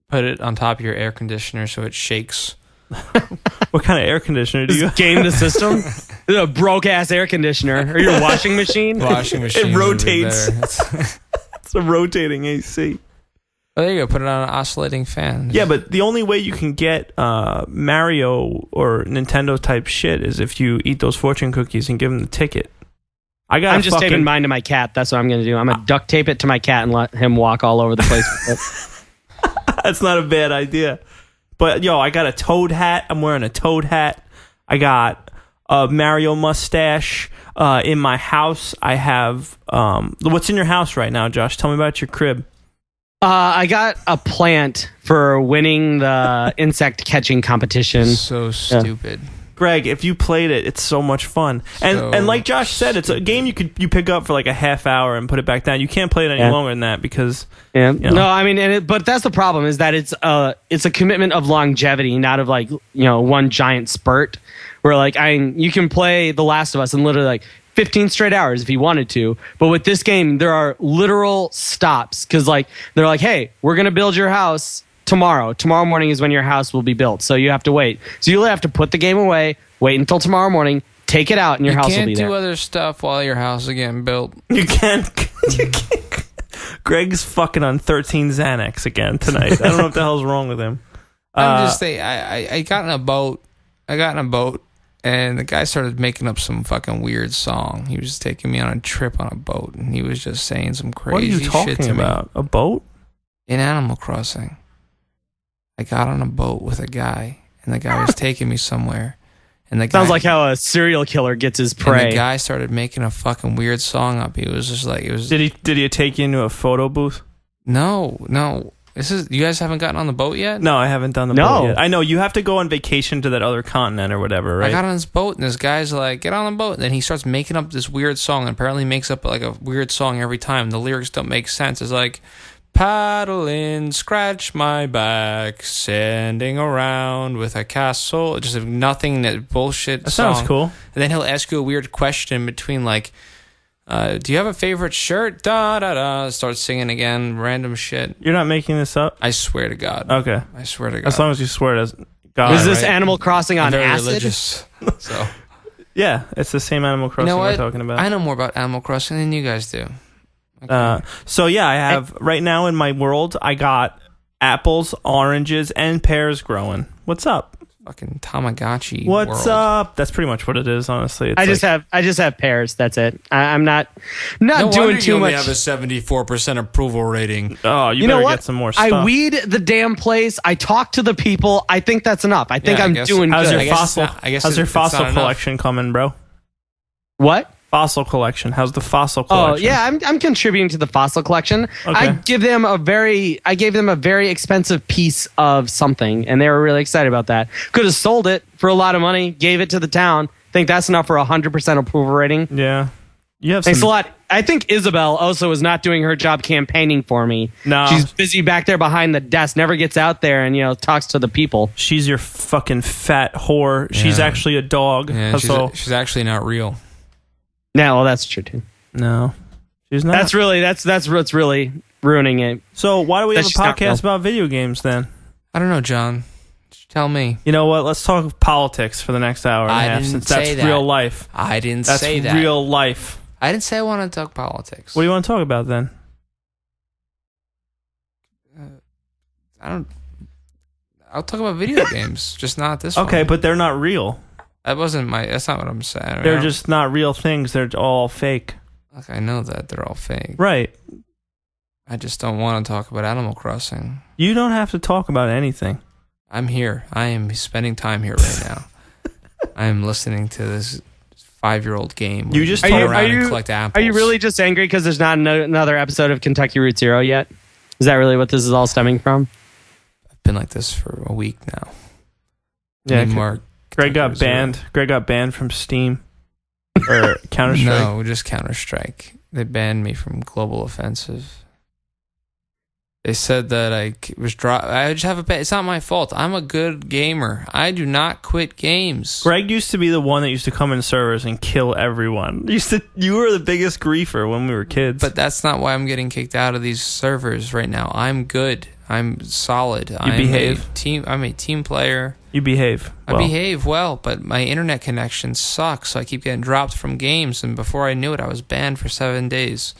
put it on top of your air conditioner so it shakes. What kind of air conditioner do you just game the system. A broke ass air conditioner or your washing machine. Washing machine. It rotates. It's a rotating AC. Oh, there you go. Put it on an oscillating fan. Yeah, but the only way you can get Mario or Nintendo type shit is if you eat those fortune cookies and give him the ticket. I'm just taping mine to my cat. That's what I'm going to do. I'm going to duct tape it to my cat and let him walk all over the place with it. That's not a bad idea. But, yo, I got a Toad hat. I'm wearing a Toad hat. I got a Mario mustache. In my house, I have... what's in your house right now, Josh? Tell me about your crib. I got a plant for winning the insect catching competition. So stupid. Greg, if you played it, it's so much fun. And like Josh said, it's a game you pick up for like a half hour and put it back down. You can't play it any longer than that because No, I mean, but that's the problem is that it's a commitment of longevity, not of like one giant spurt. Where like you can play The Last of Us in literally like 15 straight hours if you wanted to, but with this game there are literal stops because like they're like, hey, we're gonna build your house. Tomorrow morning is when your house will be built. So you have to wait. So you'll have to put the game away, wait until tomorrow morning, take it out, and your house will be there. You can't do other stuff while your house is getting built. You can't. Greg's fucking on 13 Xanax again tonight. I don't know what the hell's wrong with him. I'm just saying, I got in a boat. And the guy started making up some fucking weird song. He was taking me on a trip on a boat, and he was just saying some crazy shit to me. What are you talking about? A boat? In Animal Crossing. I got on a boat with a guy, and the guy was taking me somewhere. And the guy, sounds like how a serial killer gets his prey. And the guy started making a fucking weird song up. He was just like, it was. Did he take you into a photo booth? No. You guys haven't gotten on the boat yet? No, I haven't done the boat yet. I know you have to go on vacation to that other continent or whatever, right? I got on this boat, and this guy's like, get on the boat. And then he starts making up this weird song, and apparently makes up like a weird song every time. The lyrics don't make sense. It's like, paddle in, scratch my back, sending around with a castle. Just nothing, that bullshit song. Sounds cool. And then he'll ask you a weird question between like, do you have a favorite shirt? Da da da. Start singing again, random shit. You're not making this up? I swear to God. Okay. I swear to God. As long as you swear to God. Is this Animal Crossing on very acid? Religious. So. Yeah, it's the same Animal Crossing we're talking about. I know more about Animal Crossing than you guys do. Okay. So yeah, I have right now in my world, I got apples, oranges, and pears growing. What's up? Fucking Tamagotchi. What's world. up? That's pretty much what it is, honestly. It's I just have pears. That's it. I'm not doing too much. You have a 74% approval rating. Oh, you better get some more stuff. I weed the damn place. I talk to the people. I think that's enough. I think I'm doing how's good. Your fossil? How's your fossil collection coming, bro? What? Fossil collection. How's the fossil collection? Oh yeah, I'm contributing to the fossil collection. Okay. I gave them a very expensive piece of something, and they were really excited about that. Could have sold it for a lot of money, gave it to the town. Think that's enough for 100% approval rating. Yeah. You have Thanks a lot. I think Isabel also is not doing her job campaigning for me. No. She's busy back there behind the desk, never gets out there and talks to the people. She's your fucking fat whore. Yeah. She's actually a dog. Yeah, she's actually not real. Yeah, well, that's true too. No, she's not. That's what's really ruining it. So why do we have a podcast about video games then? I don't know, John. Tell me. You know what? Let's talk politics for the next hour and a half, since that's real life. I didn't say that. That's real life. I didn't say I want to talk politics. What do you want to talk about then? I'll talk about video games, just not this one. Okay, but they're not real. That's not what I'm saying. They're just not real things. They're all fake. Look, I know that they're all fake. Right. I just don't want to talk about Animal Crossing. You don't have to talk about anything. I'm here. I am spending time here right now. I am listening to this 5-year-old game. You just collect apples. Are you really just angry because there's not another episode of Kentucky Route Zero yet? Is that really what this is all stemming from? I've been like this for a week now. Yeah, Greg got banned. Greg got banned from Steam or Counter-Strike. No, just Counter-Strike. They banned me from Global Offensive. They said that I was I just have a bad. It's not my fault. I'm a good gamer. I do not quit games. Gregg used to be the one that used to come in servers and kill everyone. You were the biggest griefer when we were kids. But that's not why I'm getting kicked out of these servers right now. I'm good. I'm solid. Behave. I'm a team player. You behave. I behave well, but my internet connection sucks, so I keep getting dropped from games, and before I knew it, I was banned for 7 days.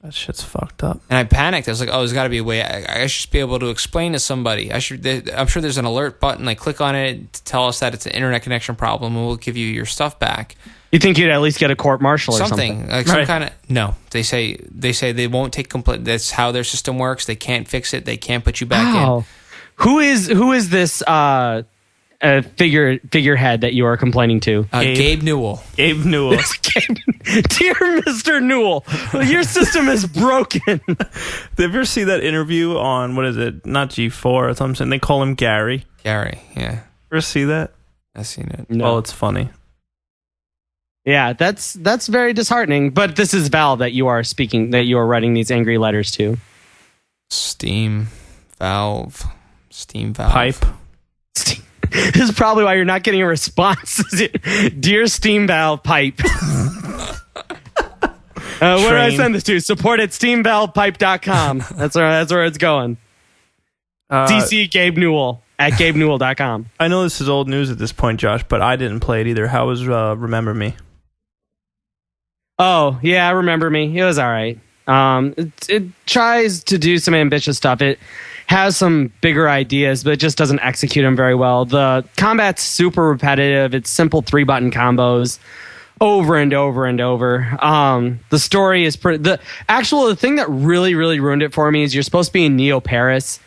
That shit's fucked up. And I panicked. I was like, "Oh, there's got to be a way. I should be able to explain to somebody. I'm sure there's an alert button. Like, click on it to tell us that it's an internet connection problem, and we'll give you your stuff back." You think you'd at least get a court martial or something? Like some kind of no. They say they won't take complaint. That's how their system works. They can't fix it. They can't put you back in. Who is this figurehead that you are complaining to? Gabe Newell. Gabe Newell. Dear Mr. Newell, your system is broken. Did you ever see that interview on, what is it? Not G4 or something. They call him Gary. Gary, yeah. Ever see that? I've seen it. No. Well, it's funny. Yeah, that's very disheartening. But this is Valve that you are writing these angry letters to. Valve. Pipe. This is probably why you're not getting a response. Dear Steam Valve Pipe. Where do I send this to? Support at steamvalvepipe.com. That's where it's going. DC Gabe Newell at GabeNewell.com. I know this is old news at this point, Josh, but I didn't play it either. How was Remember Me? Oh, yeah, Remember Me. It was all right. It tries to do some ambitious stuff. It has some bigger ideas, but it just doesn't execute them very well. The combat's super repetitive. It's simple 3-button combos over and over and over. The story is pretty... The thing that really, really ruined it for me is you're supposed to be in Neo-Paris,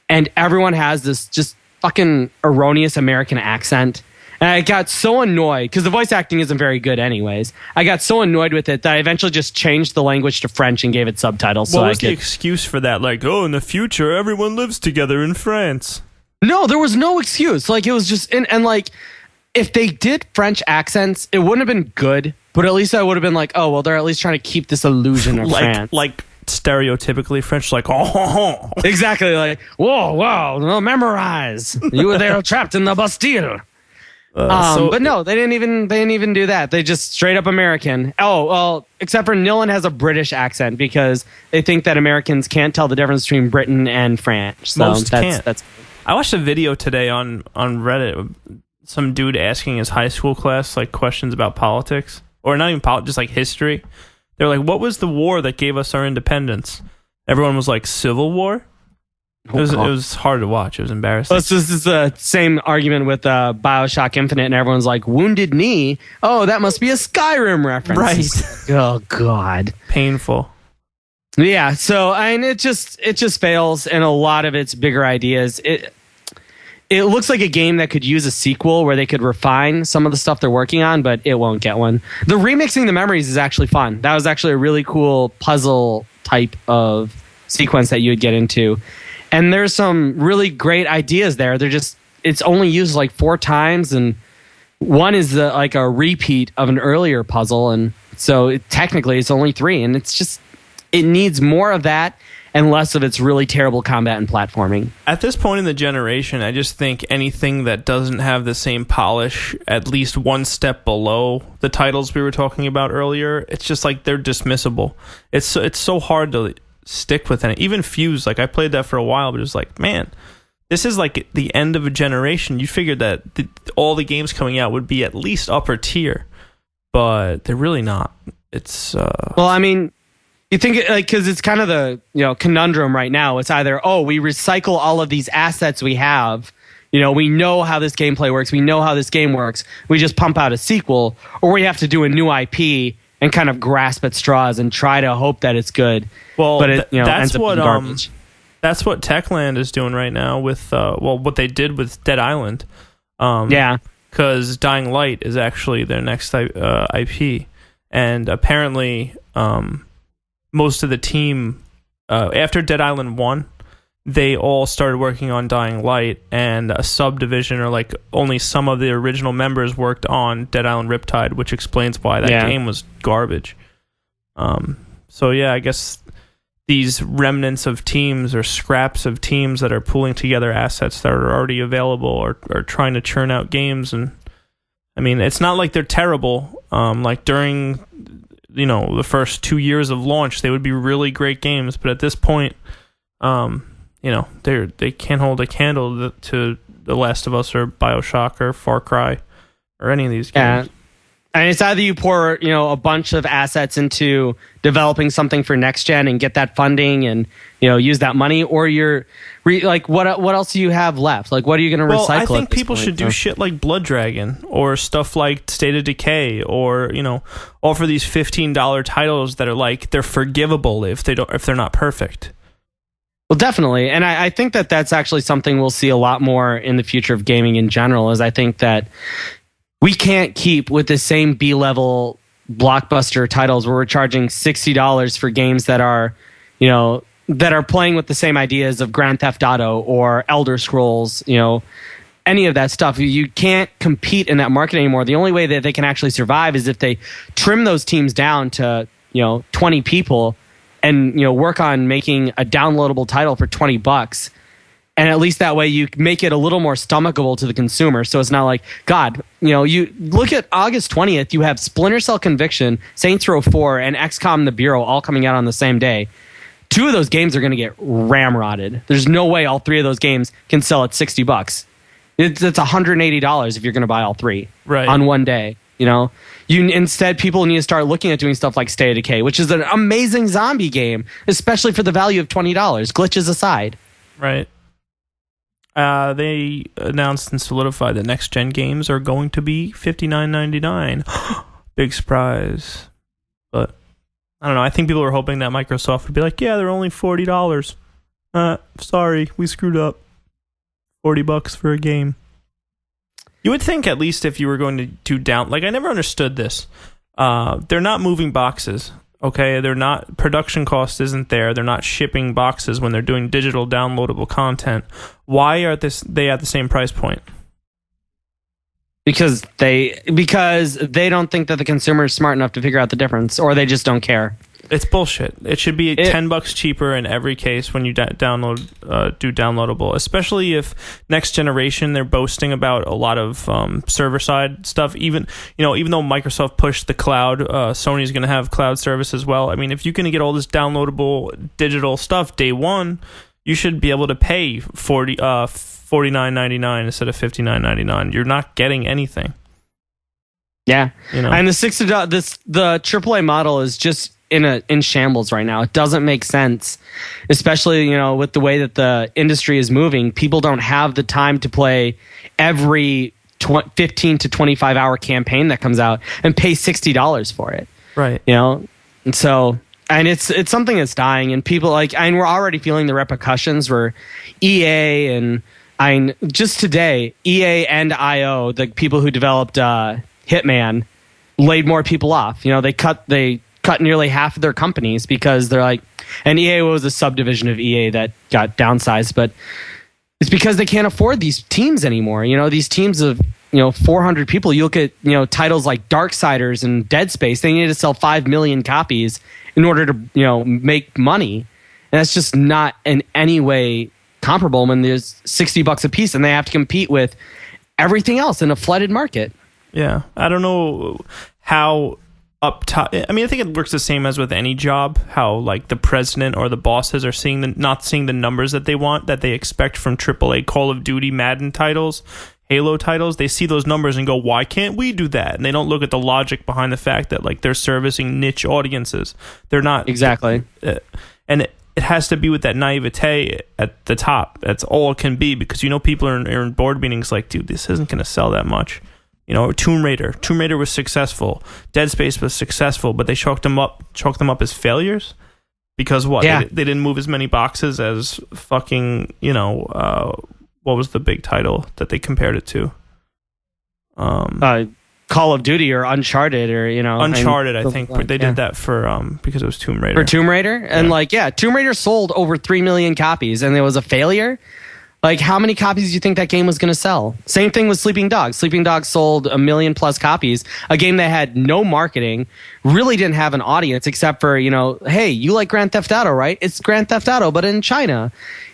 and everyone has this just fucking erroneous American accent. And I got so annoyed, because the voice acting isn't very good anyways. I got so annoyed with it that I eventually just changed the language to French and gave it subtitles. What was the excuse for that? Like, in the future, everyone lives together in France. No, there was no excuse. Like, it was just... And like, if they did French accents, it wouldn't have been good, but at least I would have been like, oh, well, they're at least trying to keep this illusion of France. Like, stereotypically French, like, oh. Exactly, like, whoa, memorize. You were there trapped in the Bastille. But no, they didn't even do that. They just straight up American. Oh, well, except for Nillen has a British accent because they think that Americans can't tell the difference between Britain and France. So Most can't. I watched a video today on Reddit. Some dude asking his high school class like questions about politics, or not even politics, just like history. They're like, "What was the war that gave us our independence?" Everyone was like, "Civil War." It was hard to watch. It was embarrassing. This is the same argument with BioShock Infinite, and everyone's like, "Wounded Knee? Oh, that must be a Skyrim reference." Right. Oh, God. Painful. Yeah, so, I mean, it just fails in a lot of its bigger ideas. It looks like a game that could use a sequel where they could refine some of the stuff they're working on, but it won't get one. The remixing the memories is actually fun. That was actually a really cool puzzle type of sequence that you would get into. And there's some really great ideas there. It's only used like 4 times, and one is like a repeat of an earlier puzzle, and so technically it's only 3, and it needs more of that and less of its really terrible combat and platforming. At this point in the generation, I just think anything that doesn't have the same polish, at least one step below the titles we were talking about earlier, it's just like they're dismissible. It's so hard to stick with it. Even Fuse, like I played that for a while, but it was like, man, this is like the end of a generation. You figured that all the games coming out would be at least upper tier, but they're really not. It's well, I mean, you think because it's kind of the conundrum right now. It's either we recycle all of these assets we have. We know how this gameplay works. We know how this game works. We just pump out a sequel, or we have to do a new IP and kind of grasp at straws and try to hope that it's good. Well, but it ends up being garbage. That's what Techland is doing right now with what they did with Dead Island. Because Dying Light is actually their next IP, and apparently most of the team after Dead Island 1, they all started working on Dying Light, and a subdivision, or like only some of the original members worked on Dead Island Riptide, which explains why that game was garbage. So yeah, I guess these remnants of teams or scraps of teams that are pulling together assets that are already available or trying to churn out games. And I mean, it's not like they're terrible. Like during, the first 2 years of launch, they would be really great games. But at this point, they can't hold a candle to The Last of Us or BioShock or Far Cry or any of these games. Yeah. And it's either you pour, a bunch of assets into developing something for next gen and get that funding and, use that money, or you're what else do you have left? Like, what are you going to recycle? I think people should do shit like Blood Dragon or stuff like State of Decay, or offer these $15 titles that are like they're forgivable if they're not perfect. Well, definitely, and I think that that's actually something we'll see a lot more in the future of gaming in general. Is I think that we can't keep with the same B-level blockbuster titles where we're charging $60 for games that are, that are playing with the same ideas of Grand Theft Auto or Elder Scrolls, any of that stuff. You can't compete in that market anymore. The only way that they can actually survive is if they trim those teams down to, 20 people and, work on making a downloadable title for $20. And at least that way you make it a little more stomachable to the consumer. So it's not like, God, you look at August 20th, you have Splinter Cell Conviction, Saints Row 4, and XCOM The Bureau all coming out on the same day. 2 of those games are going to get ramrodded. There's no way all 3 of those games can sell at $60. It's $180 if you're going to buy all 3 on one day. Instead, people need to start looking at doing stuff like State of Decay, which is an amazing zombie game, especially for the value of $20, glitches aside. Right. They announced and solidified that next-gen games are going to be $59.99. Big surprise. But, I don't know. I think people were hoping that Microsoft would be like, yeah, they're only $40. Sorry, we screwed up. $40 for a game. You would think, at least if you were going to do down... Like, I never understood this. They're not moving boxes. Okay, they're not, production cost isn't there. They're not shipping boxes when they're doing digital downloadable content. Why are they at the same price point? Because they don't think that the consumer is smart enough to figure out the difference, or they just don't care. It's bullshit. It should be $10 cheaper in every case when you do downloadable, especially if next generation they're boasting about a lot of server side stuff. Even though Microsoft pushed the cloud, Sony's going to have cloud service as well. I mean, if you're going to get all this downloadable digital stuff day one, you should be able to pay $49.99 instead of $59.99. You're not getting anything. Yeah, and the AAA model is just in shambles right now. It doesn't make sense, especially with the way that the industry is moving. People don't have the time to play every 15 to 25 hour campaign that comes out and pay $60 for it. Right. And so, and it's something that's dying, and people we're already feeling the repercussions where EA and just today, EA and IO, the people who developed Hitman, laid more people off. They cut nearly half of their companies because they're like, and EA was a subdivision of EA that got downsized, but it's because they can't afford these teams anymore. These teams of 400 people. You look at titles like Darksiders and Dead Space. They need to sell 5 million copies in order to make money, and that's just not in any way comparable when there's $60 a piece and they have to compete with everything else in a flooded market. Yeah, I don't know how up top. I mean, I think it works the same as with any job. How the president or the bosses are not seeing the numbers that they want, that they expect from AAA Call of Duty, Madden titles, Halo titles. They see those numbers and go, "Why can't we do that?" And they don't look at the logic behind the fact that they're servicing niche audiences. They're not exactly, and it has to be with that naivete at the top. That's all it can be, because people are in board meetings like, "Dude, this isn't going to sell that much." Tomb Raider was successful. Dead Space was successful, but they chalked them up as failures because what? Yeah. They didn't move as many boxes as fucking, what was the big title that they compared it to? Call of Duty or Uncharted or, Uncharted, I think. They did that for, because it was Tomb Raider. For Tomb Raider? And Tomb Raider sold over 3 million copies and it was a failure. Like, how many copies do you think that game was going to sell? Same thing with Sleeping Dogs. Sleeping Dogs sold 1 million plus copies. A game that had no marketing, really didn't have an audience except for, hey, you like Grand Theft Auto, right? It's Grand Theft Auto, but in China.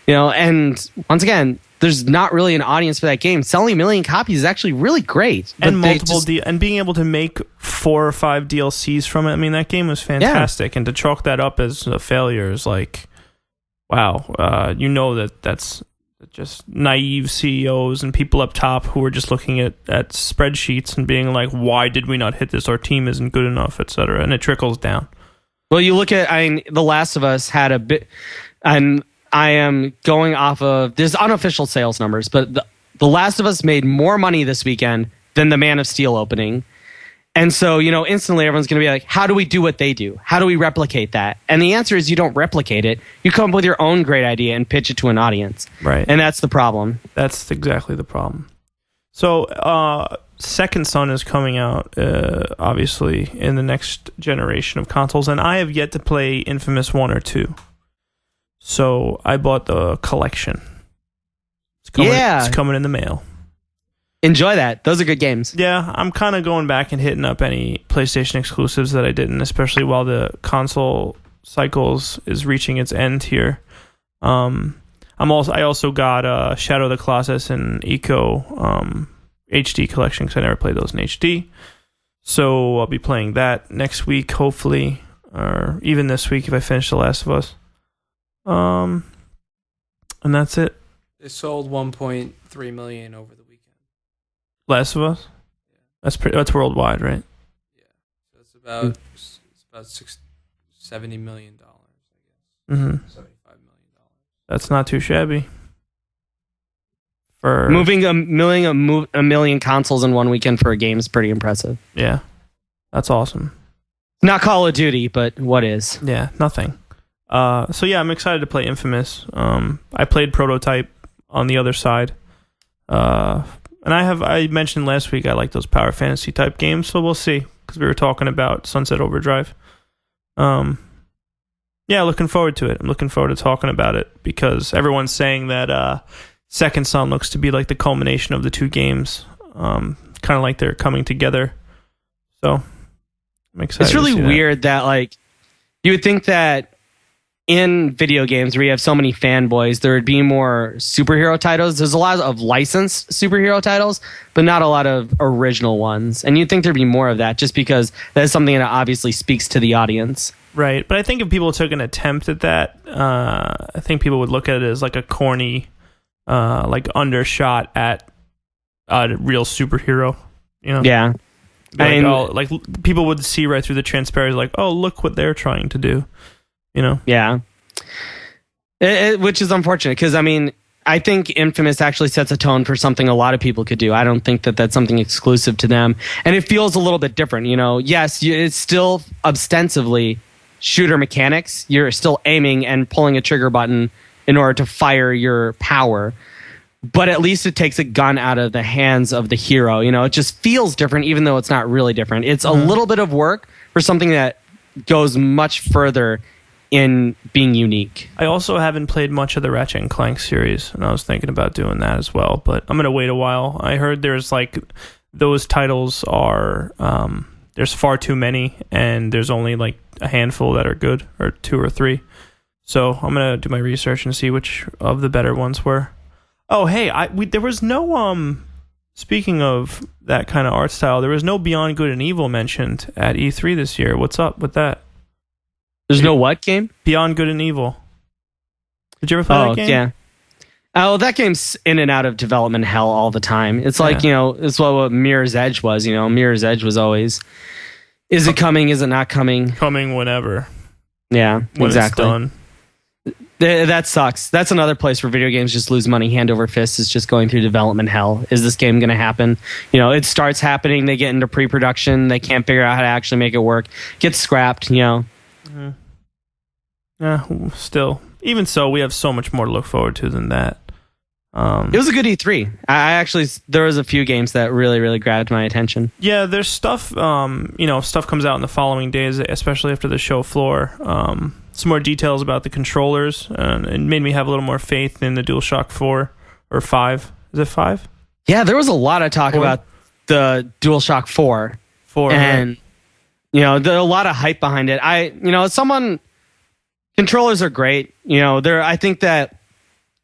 And once again, there's not really an audience for that game. Selling 1 million copies is actually really great. And and being able to make 4 or 5 DLCs from it. I mean, that game was fantastic. Yeah. And to chalk that up as a failure is like, wow. That's just naive CEOs and people up top who are just looking at spreadsheets and being like, why did we not hit this? Our team isn't good enough, etc. And it trickles down. Well, you look at, The Last of Us had a bit, and I am going off of, there's unofficial sales numbers, but the Last of Us made more money this weekend than the Man of Steel opening. And so, instantly everyone's going to be like, how do we do what they do? How do we replicate that? And the answer is you don't replicate it. You come up with your own great idea and pitch it to an audience. Right. And that's the problem. That's exactly the problem. So, Second Son is coming out, obviously, in the next generation of consoles. And I have yet to play Infamous 1 or 2. So, I bought the collection. It's coming in the mail. Enjoy that. Those are good games. Yeah, I'm kind of going back and hitting up any PlayStation exclusives that I didn't, especially while the console cycles is reaching its end here. I also got Shadow of the Colossus and Eco HD collection because I never played those in HD. So I'll be playing that next week, hopefully, or even this week if I finish The Last of Us. And that's it. It sold 1.3 million over the weekend. Last of Us? Yeah. That's worldwide, right? Yeah. So it's about $70 million, I guess. Mm-hmm. $75 million. That's not too shabby. For moving a million consoles in one weekend for a game is pretty impressive. Yeah. That's awesome. Not Call of Duty, but what is? Yeah, nothing. So yeah, I'm excited to play Infamous. I played Prototype on the other side. And I mentioned last week I like those power fantasy type games, so we'll see, because we were talking about Sunset Overdrive. Yeah, looking forward to it. I'm looking forward to talking about it, because everyone's saying that Second Son looks to be like the culmination of the two games, kind of like they're coming together. So I'm excited. It's really weird that like you would think that in video games where you have so many fanboys, there would be more superhero titles. There's a lot of licensed superhero titles, but not a lot of original ones. And you'd think there'd be more of that just because that is something that obviously speaks to the audience. Right. But I think if people took an attempt at that, I think people would look at it as like a corny, like undershot at a real superhero. Yeah. Like people would see right through the transparency, like, oh, look what they're trying to do. Yeah. Which is unfortunate because, I think Infamous actually sets a tone for something a lot of people could do. I don't think that that's something exclusive to them. And it feels a little bit different. Yes, it's still ostensibly shooter mechanics. You're still aiming and pulling a trigger button in order to fire your power. But at least it takes a gun out of the hands of the hero. It just feels different, even though it's not really different. It's a little bit of work for something that goes much further in being unique. I also haven't played much of the Ratchet and Clank series, and I was thinking about doing that as well, but I'm going to wait a while. I heard there's like, those titles are, there's far too many, and there's only like a handful that are good, or 2 or 3. So I'm going to do my research and see which of the better ones were. Oh, hey, there was no, speaking of that kind of art style, there was no Beyond Good and Evil mentioned at E3 this year. What's up with that? There's no what game? Beyond Good and Evil. Did you ever play that game? Yeah. Oh, that game's in and out of development hell all the time. It's like, it's what Mirror's Edge was. Mirror's Edge was always, is it coming? Is it not coming? Coming whenever. Yeah, when exactly. It's done. That sucks. That's another place where video games just lose money hand over fist. Is just going through development hell. Is this game going to happen? It starts happening. They get into pre-production. They can't figure out how to actually make it work. Gets scrapped, Yeah, still. Even so, we have so much more to look forward to than that. It was a good E3. There was a few games that really, really grabbed my attention. Yeah, there's stuff, stuff comes out in the following days, especially after the show floor. Some more details about the controllers, and it made me have a little more faith in the DualShock 4 or 5. Is it 5? Yeah, there was a lot of talk 4? about the DualShock 4. 4, and right. a lot of hype behind it. Controllers are great. I think that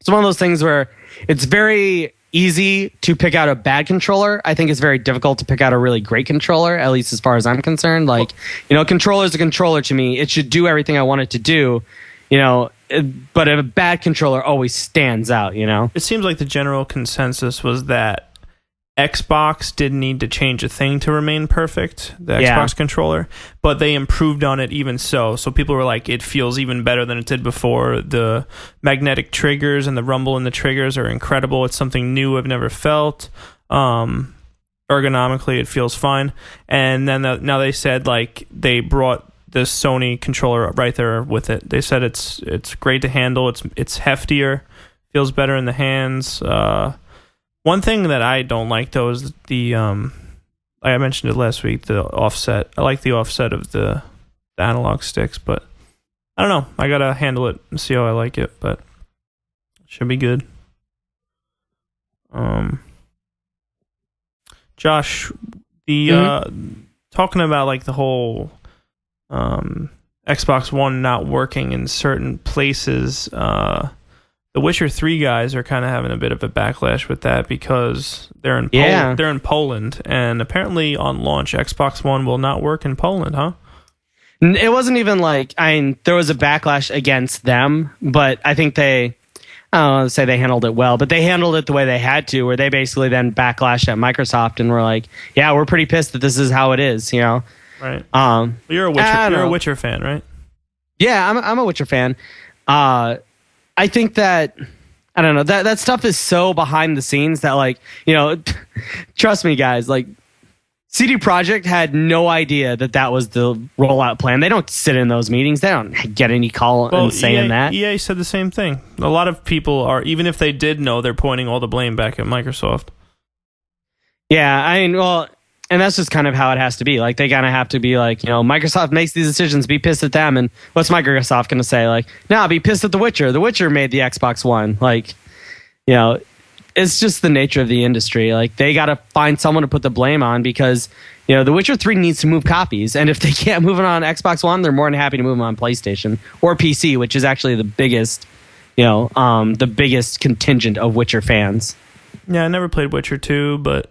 it's one of those things where it's very easy to pick out a bad controller. I think it's very difficult to pick out a really great controller, at least as far as I'm concerned. Controller is a controller to me. It should do everything I want it to do, but a bad controller always stands out, It seems like the general consensus was that Xbox didn't need to change a thing to remain perfect, the Xbox controller, but they improved on it even so. So people were like, it feels even better than it did before. The magnetic triggers and the rumble in the triggers are incredible. It's something new I've never felt. Ergonomically, it feels fine. And then now they said they brought the Sony controller right there with it. They said it's great to handle. It's heftier, feels better in the hands. One thing that I don't like, though, is the I mentioned it last week, the offset. I like the offset of the analog sticks, but I don't know. I gotta handle it and see how I like it, but it should be good. Josh, talking about the whole Xbox One not working in certain places. The Witcher 3 guys are kind of having a bit of a backlash with that because they're in Poland. They're in Poland, and apparently on launch, Xbox One will not work in Poland, huh? It wasn't even there was a backlash against them, but I think I don't want to say they handled it well, but they handled it the way they had to, where they basically then backlashed at Microsoft and were like, yeah, we're pretty pissed that this is how it is, Right. You're a Witcher fan, right? Yeah, I'm a Witcher fan. I think that, I don't know, that stuff is so behind the scenes that trust me guys, CD Projekt had no idea that was the rollout plan. They don't sit in those meetings. They don't get any call and saying that. EA said the same thing. A lot of people are, even if they did know, they're pointing all the blame back at Microsoft. Yeah, and that's just kind of how it has to be. They kind of have to be Microsoft makes these decisions, be pissed at them. And what's Microsoft going to say? Nah, be pissed at The Witcher. The Witcher made the Xbox One. It's just the nature of the industry. They got to find someone to put the blame on because, The Witcher 3 needs to move copies. And if they can't move it on Xbox One, they're more than happy to move them on PlayStation or PC, which is actually the biggest, the biggest contingent of Witcher fans. Yeah, I never played Witcher 2, but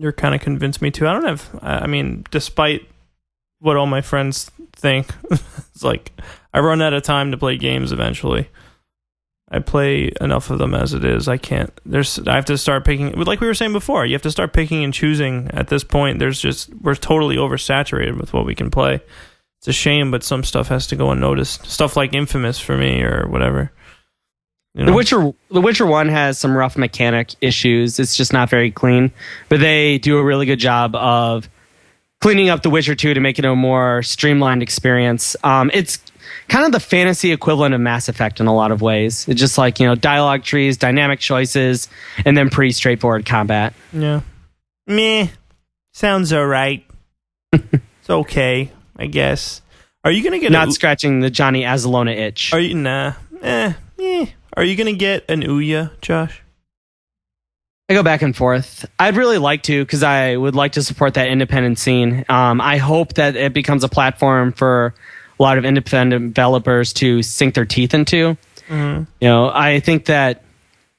you're kind of convinced me to. Despite what all my friends think, it's I run out of time to play games eventually. I play enough of them as it is. I have to start picking, like we were saying before, you have to start picking and choosing at this point. We're totally oversaturated with what we can play. It's a shame, but some stuff has to go unnoticed. Stuff like Infamous for me or whatever. The Witcher 1 has some rough mechanic issues. It's just not very clean. But they do a really good job of cleaning up The Witcher 2 to make it a more streamlined experience. It's kind of the fantasy equivalent of Mass Effect in a lot of ways. It's just dialogue trees, dynamic choices, and then pretty straightforward combat. Yeah. Meh. Sounds alright. It's okay, I guess. Are you going to get scratching the Johnny Azalona itch. Are you? Nah. Are you going to get an Ouya, Josh? I go back and forth. I'd really like to because I would like to support that independent scene. I hope that it becomes a platform for a lot of independent developers to sink their teeth into. Mm-hmm. I think that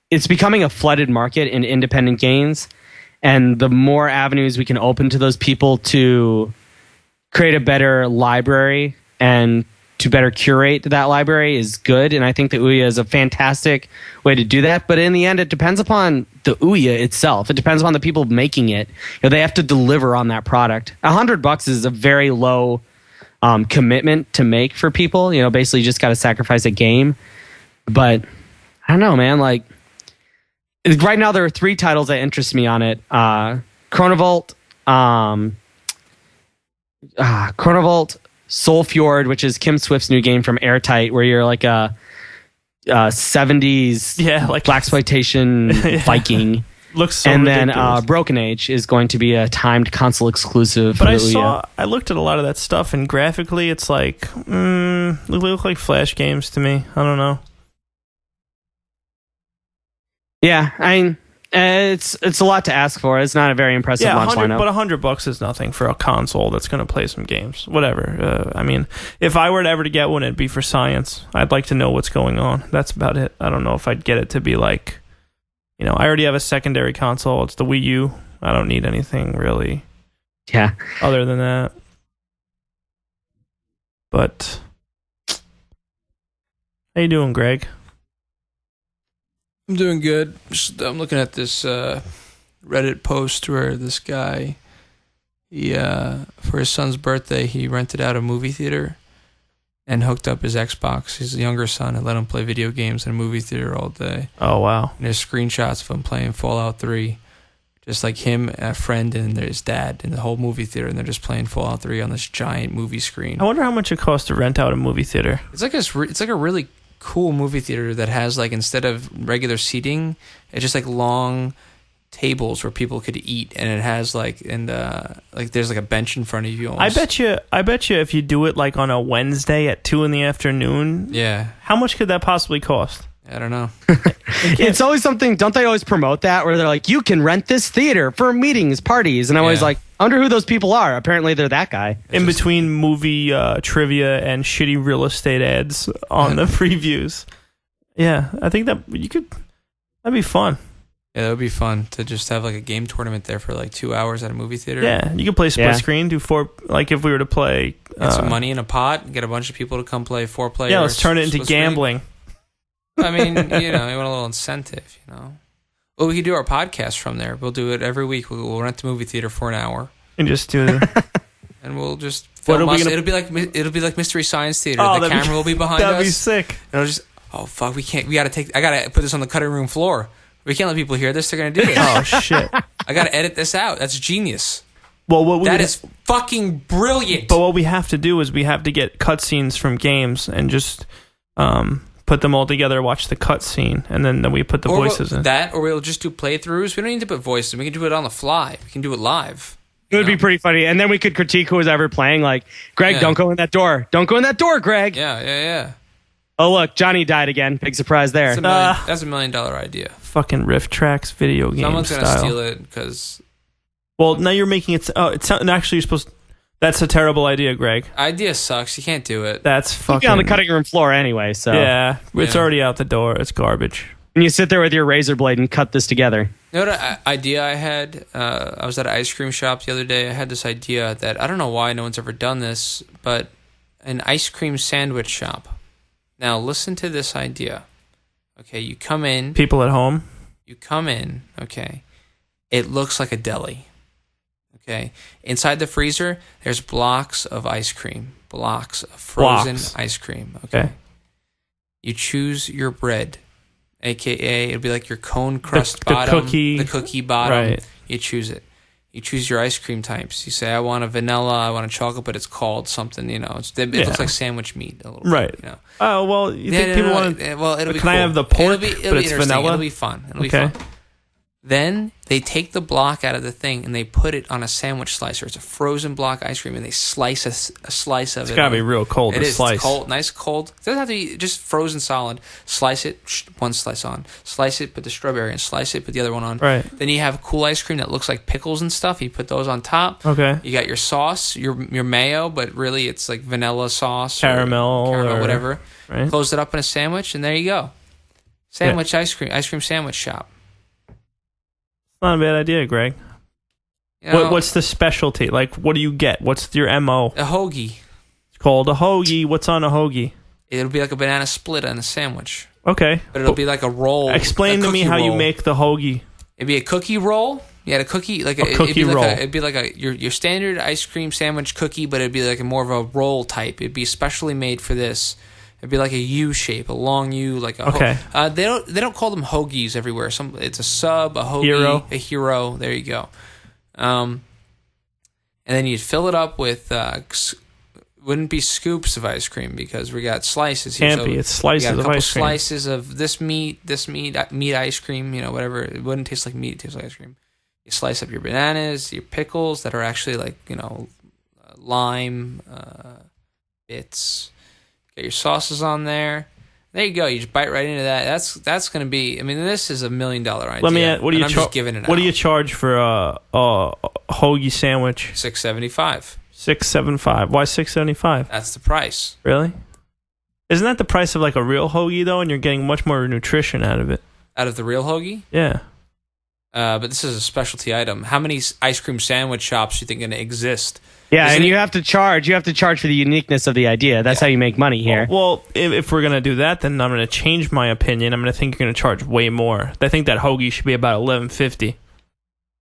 it's becoming a flooded market in independent games, and the more avenues we can open to those people to create a better library and to better curate that library is good. And I think the Ouya is a fantastic way to do that. But in the end, it depends upon the Ouya itself. It depends upon the people making it. They have to deliver on that product. $100 is a very low commitment to make for people. Basically you just got to sacrifice a game. But I don't know, man. Right now there are 3 titles that interest me on it. Chronovolt, Soulfjord, which is Kim Swift's new game from Airtight, where you're a 70s blaxploitation Viking. Looks so and ridiculous. Then Broken Age is going to be a timed console exclusive. But I looked at a lot of that stuff, and graphically, it's they look like Flash games to me. I don't know. Yeah, I mean, it's a lot to ask for. It's not a very impressive launch lineup. But $100 is nothing for a console that's going to play some games. Whatever. I mean, if I were ever to get one, it'd be for science. I'd like to know what's going on. That's about it. I don't know if I'd get it to be like, I already have a secondary console. It's the Wii U. I don't need anything really. Yeah. Other than that. But how you doing, Greg? I'm doing good. I'm looking at this Reddit post where this guy, for his son's birthday, he rented out a movie theater and hooked up his Xbox. His younger son and let him play video games in a movie theater all day. Oh, wow. And there's screenshots of him playing Fallout 3. Just like him, a friend, and his dad in the whole movie theater, and they're just playing Fallout 3 on this giant movie screen. I wonder how much it costs to rent out a movie theater. It's like a really cool movie theater that has, like, instead of regular seating, it's just like long tables where people could eat, and it has like there's like a bench in front of you almost. I bet you if you do it like on a Wednesday at 2 p.m. Yeah. How much could that possibly cost? I don't know. It's always something. Don't they always promote that where they're like, you can rent this theater for meetings, parties, and I'm always like, I wonder who those people are. Apparently, they're that guy. In between movie trivia and shitty real estate ads on the previews. Yeah, I think that'd be fun. Yeah, that would be fun to just have like a game tournament there for like 2 hours at a movie theater. Yeah, you could play split screen, do 4, like if we were to play. Get some money in a pot, get a bunch of people to come play 4 players. Yeah, let's turn it into gambling. I mean, you want a little incentive, Well, we could do our podcast from there. We'll do it every week. We'll rent the movie theater for an hour. And just do it. And we'll just film us. It'll be like Mystery Science Theater. The camera will be behind us. That'd be sick. And it'll just, fuck, I gotta put this on the cutting room floor. We can't let people hear this. They're gonna do this. Oh, shit. I gotta edit this out. That's genius. Well, that is fucking brilliant. But what we have to do is we have to get cutscenes from games and just put them all together, watch the cutscene, and then we put the voices in. Or we'll just do playthroughs. We don't need to put voices. We can do it on the fly. We can do it live. It would be pretty funny. And then we could critique who was ever playing, like, Greg, don't go in that door. Don't go in that door, Greg. Yeah. Oh, look, Johnny died again. Big surprise there. That's $1 million idea. Fucking Riff Tracks video game Someone's style. going to steal it because... Well, now you're making it... actually, you're supposed to... That's a terrible idea, Greg. Idea sucks. You can't do it. That's fucking... You're on the cutting room floor anyway, so... Yeah, it's already out the door. It's garbage. And you sit there with your razor blade and cut this together. You know what idea I had? I was at an ice cream shop the other day. I had this idea that I don't know why no one's ever done this, but an ice cream sandwich shop. Now, listen to this idea. Okay, you come in. People at home? You come in, okay. It looks like a deli. Okay. Inside the freezer, there's blocks of ice cream. Blocks of frozen ice cream. Okay. You choose your bread, a.k.a. it'll be like your cone crust bottom. The cookie bottom. Right. You choose it. You choose your ice cream types. You say, I want a vanilla, I want a chocolate, but it's called something, it looks like sandwich meat a little bit. Right. Oh, well, you think people want to... Well, it'll be Can cool. I have the pork, but it's vanilla? It'll be fun. It'll be fun. Then they take the block out of the thing and they put it on a sandwich slicer. It's a frozen block ice cream, and they slice a slice of it. It's gotta be real cold to slice. It's cold, nice cold. It doesn't have to be just frozen solid. Slice it, one slice on. Slice it, put the strawberry and slice it, put the other one on. Right. Then you have cool ice cream that looks like pickles and stuff. You put those on top. Okay. You got your sauce, your mayo, but really it's like vanilla sauce, caramel, whatever. Right. Close it up in a sandwich, and there you go. Ice cream sandwich shop. Not a bad idea, Greg. What's the specialty? Like, what do you get? What's your MO? A hoagie. It's called a hoagie. What's on a hoagie? It'll be like a banana split on a sandwich. Okay. But it'll be like a roll. Explain to me how you make the hoagie. It'd be a cookie roll. You had a cookie, like a cookie roll. It'd be like your standard ice cream sandwich cookie, but it'd be like more of a roll type. It'd be specially made for this. It'd be like a U shape, a long U, like a. Okay. They don't call them hoagies everywhere. It's a sub, a hoagie, a hero. There you go. And then you'd fill it up with. Wouldn't be scoops of ice cream because we got slices here. Can't be. It's slices of ice cream. A couple slices of this meat ice cream. Whatever. It wouldn't taste like meat. It tastes like ice cream. You slice up your bananas, your pickles that are actually like lime bits. Get your sauces on there. There you go. You just bite right into that. That's going to be. I mean, this is $1 million idea. Let me. What do you just giving it What out. do you charge for a hoagie sandwich? $6.75. $6.75. Why $6.75? That's the price. Really? Isn't that the price of like a real hoagie though? And you're getting much more nutrition out of it. Out of the real hoagie? Yeah. But this is a specialty item. How many ice cream sandwich shops do you think are going to exist? Yeah, and you have to charge for the uniqueness of the idea. That's how you make money here. Well, if we're going to do that, then I'm going to change my opinion. I'm going to think you're going to charge way more. I think that hoagie should be about $11.50.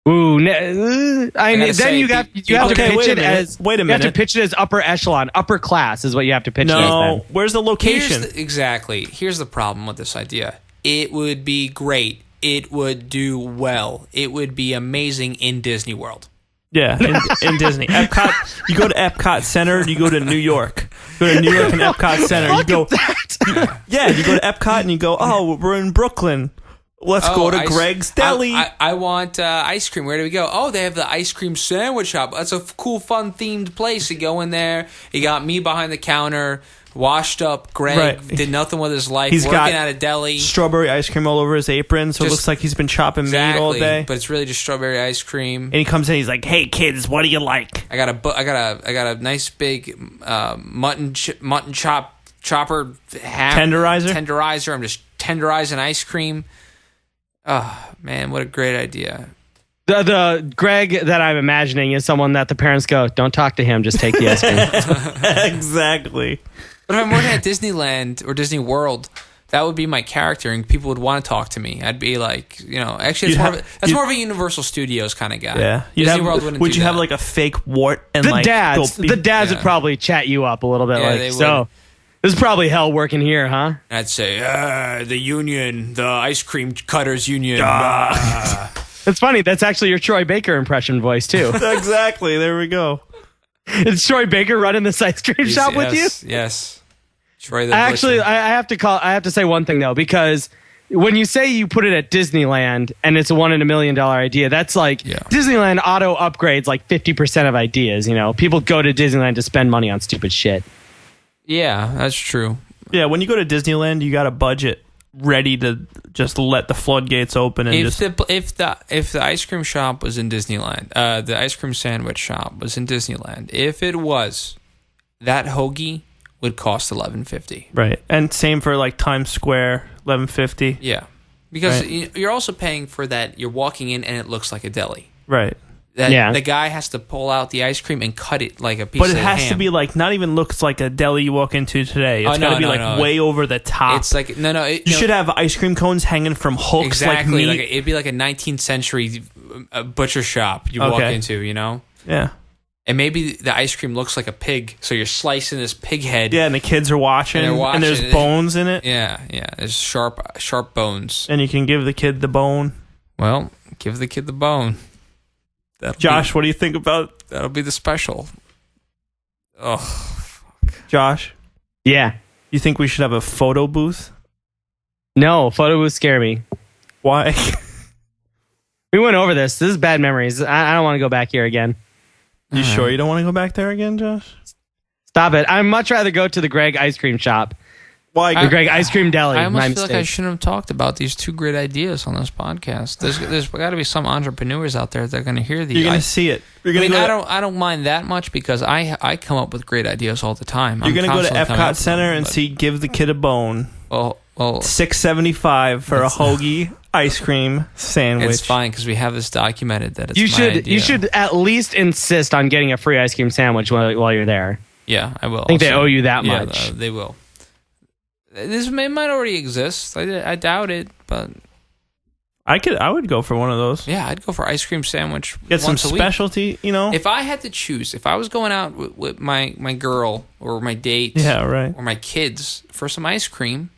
Ooh, then you have to pitch it as wait a minute. You have to pitch it as upper echelon, upper class is what you have to pitch it as. No, where's the location? Here's the problem with this idea. It would be great. It would do well. It would be amazing in Disney World. Yeah, in Disney. Epcot. You go to Epcot Center, you go to New York. You go to New York and Epcot Center. You go to Epcot and you go, oh, we're in Brooklyn. Let's go to Gregg's Deli. I want ice cream. Where do we go? Oh, they have the ice cream sandwich shop. That's a cool, fun, themed place. You go in there. You got me behind the counter, washed up. Gregg did nothing with his life. He's working at a deli. Strawberry ice cream all over his apron, so it looks like he's been chopping meat all day. But it's really just strawberry ice cream. And he comes in. He's like, "Hey kids, what do you like?" I got a nice big mutton chopper tenderizer. I'm just tenderizing ice cream. Oh, man, what a great idea. The Gregg that I'm imagining is someone that the parents go, don't talk to him, just take the ice cream. Exactly. But if I'm working at Disneyland or Disney World, that would be my character, and people would want to talk to me. I'd be like, actually, that's more of a Universal Studios kind of guy. Yeah. Disney World wouldn't would do you that. have like a fake wart? And the dads would probably chat you up a little bit. Yeah, so this is probably hell working here, huh? I'd say, the union, the ice cream cutters union. It's funny. That's actually your Troy Baker impression voice, too. Exactly. There we go. Is Troy Baker running this ice cream shop with you? Yes. Troy the Actually, I have to say one thing, though, because when you say you put it at Disneyland and it's a $1 in a $1 million idea, that's like Disneyland auto upgrades like 50% of ideas. People go to Disneyland to spend money on stupid shit. Yeah, that's true. Yeah, when you go to Disneyland, you got a budget ready to just let the floodgates open and if the ice cream shop was in Disneyland, the ice cream sandwich shop was in Disneyland. If it was, that hoagie would cost $11.50. Right, and same for like Times Square, $11.50. Yeah, because you're also paying for that. You're walking in and it looks like a deli. Right. The guy has to pull out the ice cream and cut it like a piece of ham. But it has to be like, not even looks like a deli you walk into today. It's got to be way over the top. It's like, you should have ice cream cones hanging from hooks. Exactly. Like meat. It'd be like a 19th century butcher shop you walk into, Yeah. And maybe the ice cream looks like a pig, so you're slicing this pig head. Yeah, and the kids are watching, and there's bones in it. Yeah, there's sharp bones. And you can give the kid the bone. Well, give the kid the bone. Josh, what do you think about... That'll be the special. Oh, fuck. Josh? Yeah. You think we should have a photo booth? No, photo booths scare me. Why? We went over this. This is bad memories. I don't want to go back here again. You sure you don't want to go back there again, Josh? Stop it. I'd much rather go to the Gregg ice cream shop. Why? The Gregg ice cream deli. I almost feel like I shouldn't have talked about these two great ideas on this podcast. There's got to be some entrepreneurs out there that are going to hear these. You're going to see it. I don't mind that much because I come up with great ideas all the time. You're going to go to Epcot Center and see Give the Kid a Bone. Well, $6.75 for a hoagie ice cream sandwich. It's fine because we have this documented that it's my idea. You should at least insist on getting a free ice cream sandwich while you're there. Yeah, I will. I think they owe you that much. They will. This might already exist. I doubt it, but I would go for one of those. Yeah, I'd go for ice cream sandwich. Get some specialty, If I had to choose, if I was going out with my girl or my date, or my kids for some ice cream,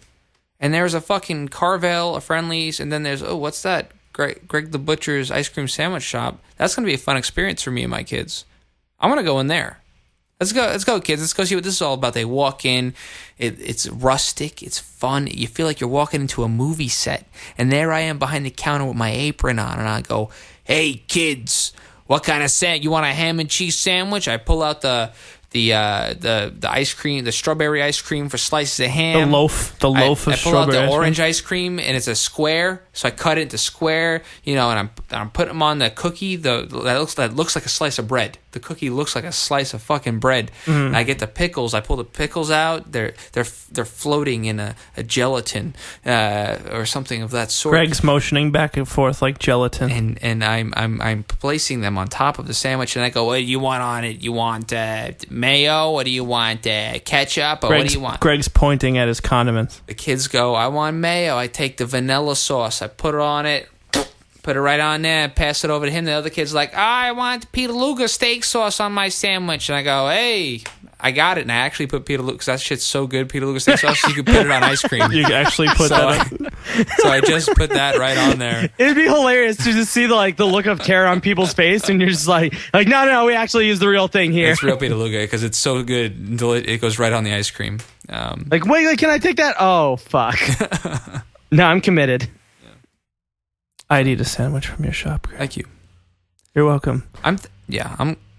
and there's a fucking Carvel, a Friendly's, and then there's what's that? Gregg the Butcher's ice cream sandwich shop. That's gonna be a fun experience for me and my kids. I want to go in there. Let's go, kids. Let's go see what this is all about. They walk in. It's rustic. It's fun. You feel like you're walking into a movie set. And there I am behind the counter with my apron on. And I go, hey, kids, what kind of sandwich? You want a ham and cheese sandwich? I pull out the the ice cream, the strawberry ice cream for slices of ham. The loaf of I pull strawberry out the ice orange cream. ice cream, and it's a square, so I cut it into square, and I'm putting them on the cookie. That looks like a slice of bread. The cookie looks like a slice of fucking bread. Mm-hmm. And I get the pickles. I pull the pickles out. They're floating in a gelatin or something of that sort. Gregg's motioning back and forth like gelatin. And I'm placing them on top of the sandwich, and I go, "What do you want on it? You want mayo? What do you want? Ketchup? Or what do you want?" Gregg's pointing at his condiments. The kids go, "I want mayo." I take the vanilla sauce, I put it on it, put it right on there, pass it over to him. The other kid's like, "I want Petalooga steak sauce on my sandwich." And I go, "Hey, I got it." And I actually put Petalooga, because that shit's so good, Petalooga steak sauce, you could put it on ice cream. You actually put that on. So I just put that right on there. It'd be hilarious to just see the look of terror on people's face, and you're just like no, we actually use the real thing here. It's real Petalooga because it's so good until it goes right on the ice cream. Wait, can I take that? Oh fuck! No, I'm committed. I'd eat a sandwich from your shop, Gregg. Thank you. You're welcome. I'm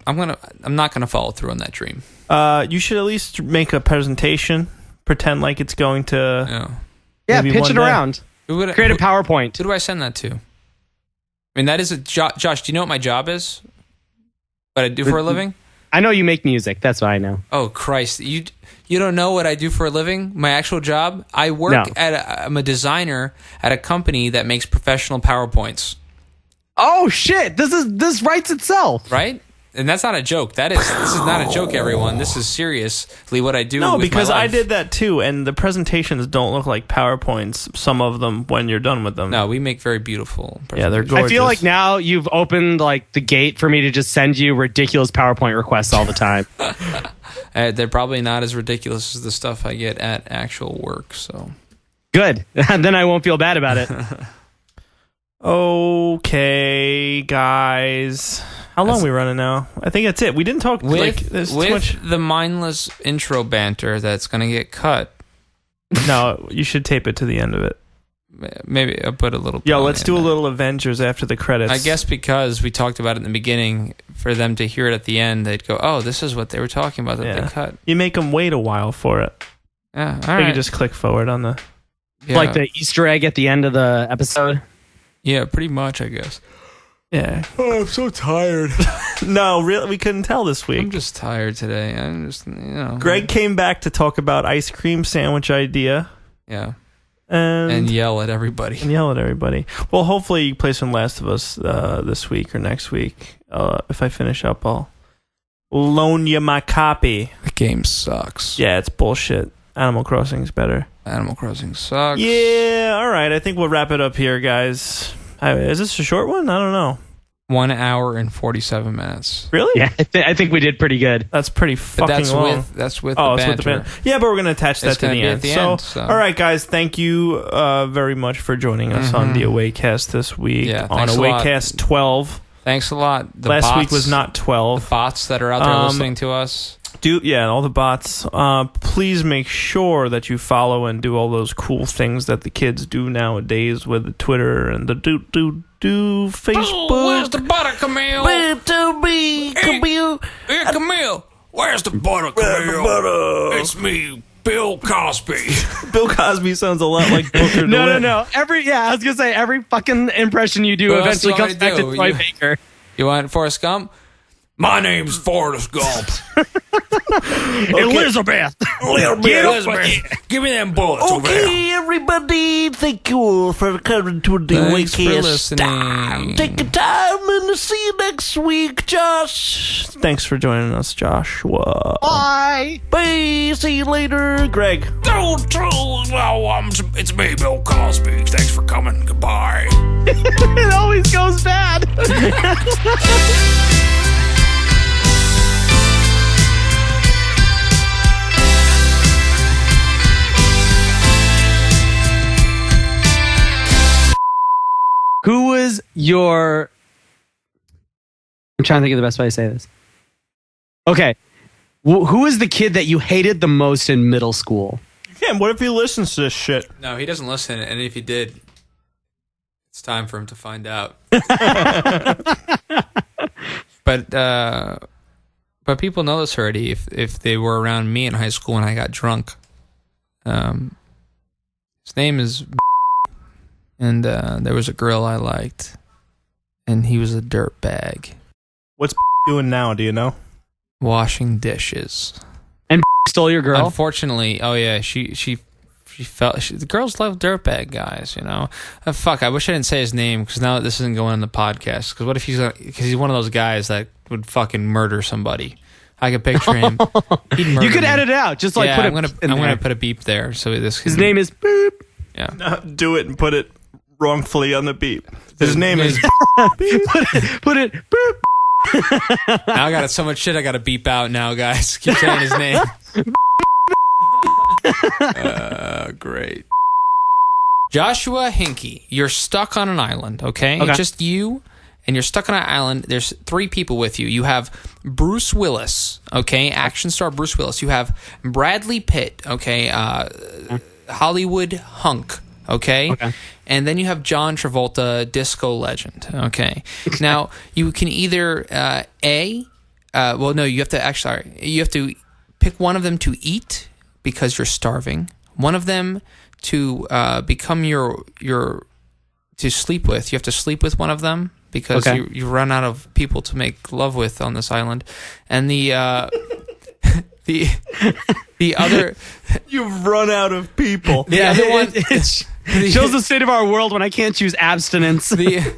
not gonna follow through on that dream. You should at least make a presentation. Pretend like it's going to. Yeah, maybe pitch one it day. around. Create a PowerPoint. Who do I send that to? I mean, that is a Josh. Do you know what my job is? What I do for a living? I know you make music. That's what I know. Oh Christ, you don't know what I do for a living? My actual job? I work I'm a designer at a company that makes professional PowerPoints. Oh shit! This writes itself. Right? And that's not a joke. This is not a joke, everyone. This is seriously what I do. No, with because my I life. did that too, and the presentations don't look like PowerPoints. Some of them, when you're done with them. No, we make very beautiful. Yeah, they're gorgeous. I feel like now you've opened the gate for me to just send you ridiculous PowerPoint requests all the time. They're probably not as ridiculous as the stuff I get at actual work. So Good. Then I won't feel bad about it. Okay, guys. How long are we running now? I think that's it. We didn't talk there's too much. the mindless intro banter that's going to get cut. No, you should tape it to the end of it. Maybe I'll put a little. Yo, let's do a little Avengers after the credits. I guess because we talked about it in the beginning, for them to hear it at the end, they'd go, "Oh, this is what they were talking about that they cut." You make them wait a while for it. Yeah, all They right. can just click forward on the. Yeah. Like the Easter egg at the end of the episode. Yeah, pretty much, I guess. Yeah. Oh, I'm so tired. No, really, we couldn't tell this week. I'm just tired today. I'm just, Gregg came back to talk about ice cream sandwich idea. Yeah. And yell at everybody. And yell at everybody. Well, hopefully you play some Last of Us this week or next week. If I finish up, I'll loan you my copy. The game sucks. Yeah, it's bullshit. Animal Crossing's better. Animal Crossing sucks. Yeah, all right. I think we'll wrap it up here, guys. Is this a short one? I don't know. 1 hour and 47 minutes. Really? Yeah, I think we did pretty good. That's pretty But fucking long. that's with Oh, the it's with the banter. band. Yeah, but we're going to attach that It's to gonna the be end. at the end, so. All right, guys, thank you very much for joining us on the AwayCast this week. Yeah, on thanks a lot. AwayCast 12. Thanks a lot. Last week was not 12. The bots that are out there listening to us. All the bots. Please make sure that you follow and do all those cool things that the kids do nowadays with the Twitter and the do Facebook. Oh, where's the butter, Camille? Hey, Camille. Where's the butter, Camille? It's me, Bill Cosby. Bill Cosby sounds a lot like Booker DeWitt. No. I was gonna say every fucking impression you do What else eventually do you comes want back me to to do? Troy Baker. You want Forrest Gump? My name's Forrest Gump. Elizabeth. Elizabeth, give me them bullets over there. Okay, everybody, thank you all for coming to the Thanks for AwayCast. listening. Take your time and see you next week, Josh. Thanks for joining us, Joshua. Bye. Bye. See you later. Gregg. It's me, Bill Cosby. Thanks for coming. Goodbye. It always goes bad. Who was your... I'm trying to think of the best way to say this. Okay. Who is the kid that you hated the most in middle school? Yeah, what if he listens to this shit? No, he doesn't listen, and if he did, it's time for him to find out. But but people know this already if they were around me in high school when I got drunk. His name is and there was a girl I liked, and he was a dirt bag. What's doing now? Do you know? Washing dishes. And stole your girl? Unfortunately, oh yeah, she felt the girls love dirtbag guys, you know. Fuck, I wish I didn't say his name because now this isn't going on the podcast. Because what if because he's one of those guys that would fucking murder somebody. I could picture him. He'd murder You could me. edit it out. Just like Yeah, put I'm it. gonna put a beep there. So His name is Boop. Yeah. Do it and put it wrongfully on the beep. His name is. Put it. Boop. Now I got so much shit I got to beep out now, guys. Keep saying his name. Great. Joshua Hinkey, you're stuck on an island, okay? Okay. Just you, and you're stuck on an island. There's 3 people with you. You have Bruce Willis, okay? Action star Bruce Willis. You have Bradley Pitt, okay? Hollywood hunk, okay? And then you have John Travolta, disco legend, okay? Now, you can either, you have to pick one of them to eat because you're starving. One of them to become to sleep with. You have to sleep with one of them because you run out of people to make love with on this island. And the other... You've run out of people. The other one... It shows the state of our world when I can't choose abstinence. The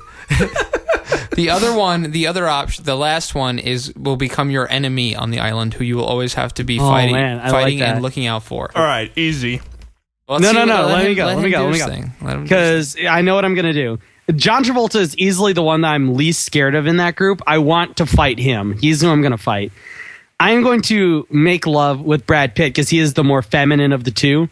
other option, the last one will become your enemy on the island, who you will always have to be fighting and looking out for. All right, easy. Well, No. Let me go. Because I know what I'm going to do. John Travolta is easily the one that I'm least scared of in that group. I want to fight him. He's who I'm going to fight. I'm going to make love with Brad Pitt because he is the more feminine of the two.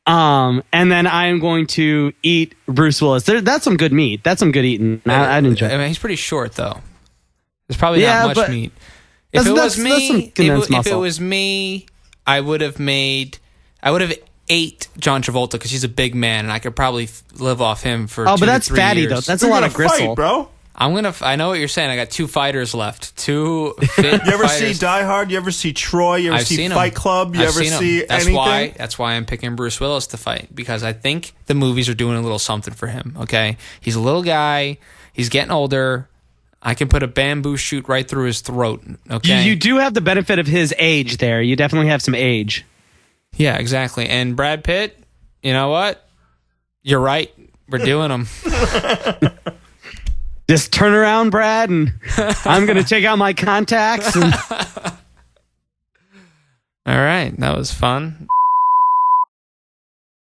And then I am going to eat Bruce Willis. That's some good meat. That's some good eating. I'd enjoy it. I mean, he's pretty short, though. There's probably not much meat. If it was me, I would have ate John Travolta because he's a big man, and I could probably live off him for 2 to 3 years. But that's fatty, though. That's a lot of gristle. Fight, bro. I know what you're saying. I got 2 fighters left. 2 fit You ever fighters. see Die Hard? You ever see Troy? You ever see Fight Club? You ever see anything? That's why I'm picking Bruce Willis to fight, because I think the movies are doing a little something for him, okay? He's a little guy. He's getting older. I can put a bamboo shoot right through his throat, okay? You do have the benefit of his age there. You definitely have some age. Yeah, exactly. And Brad Pitt, you know what? You're right. We're doing them. Just turn around, Brad, and I'm going to take out my contacts. All right. That was fun.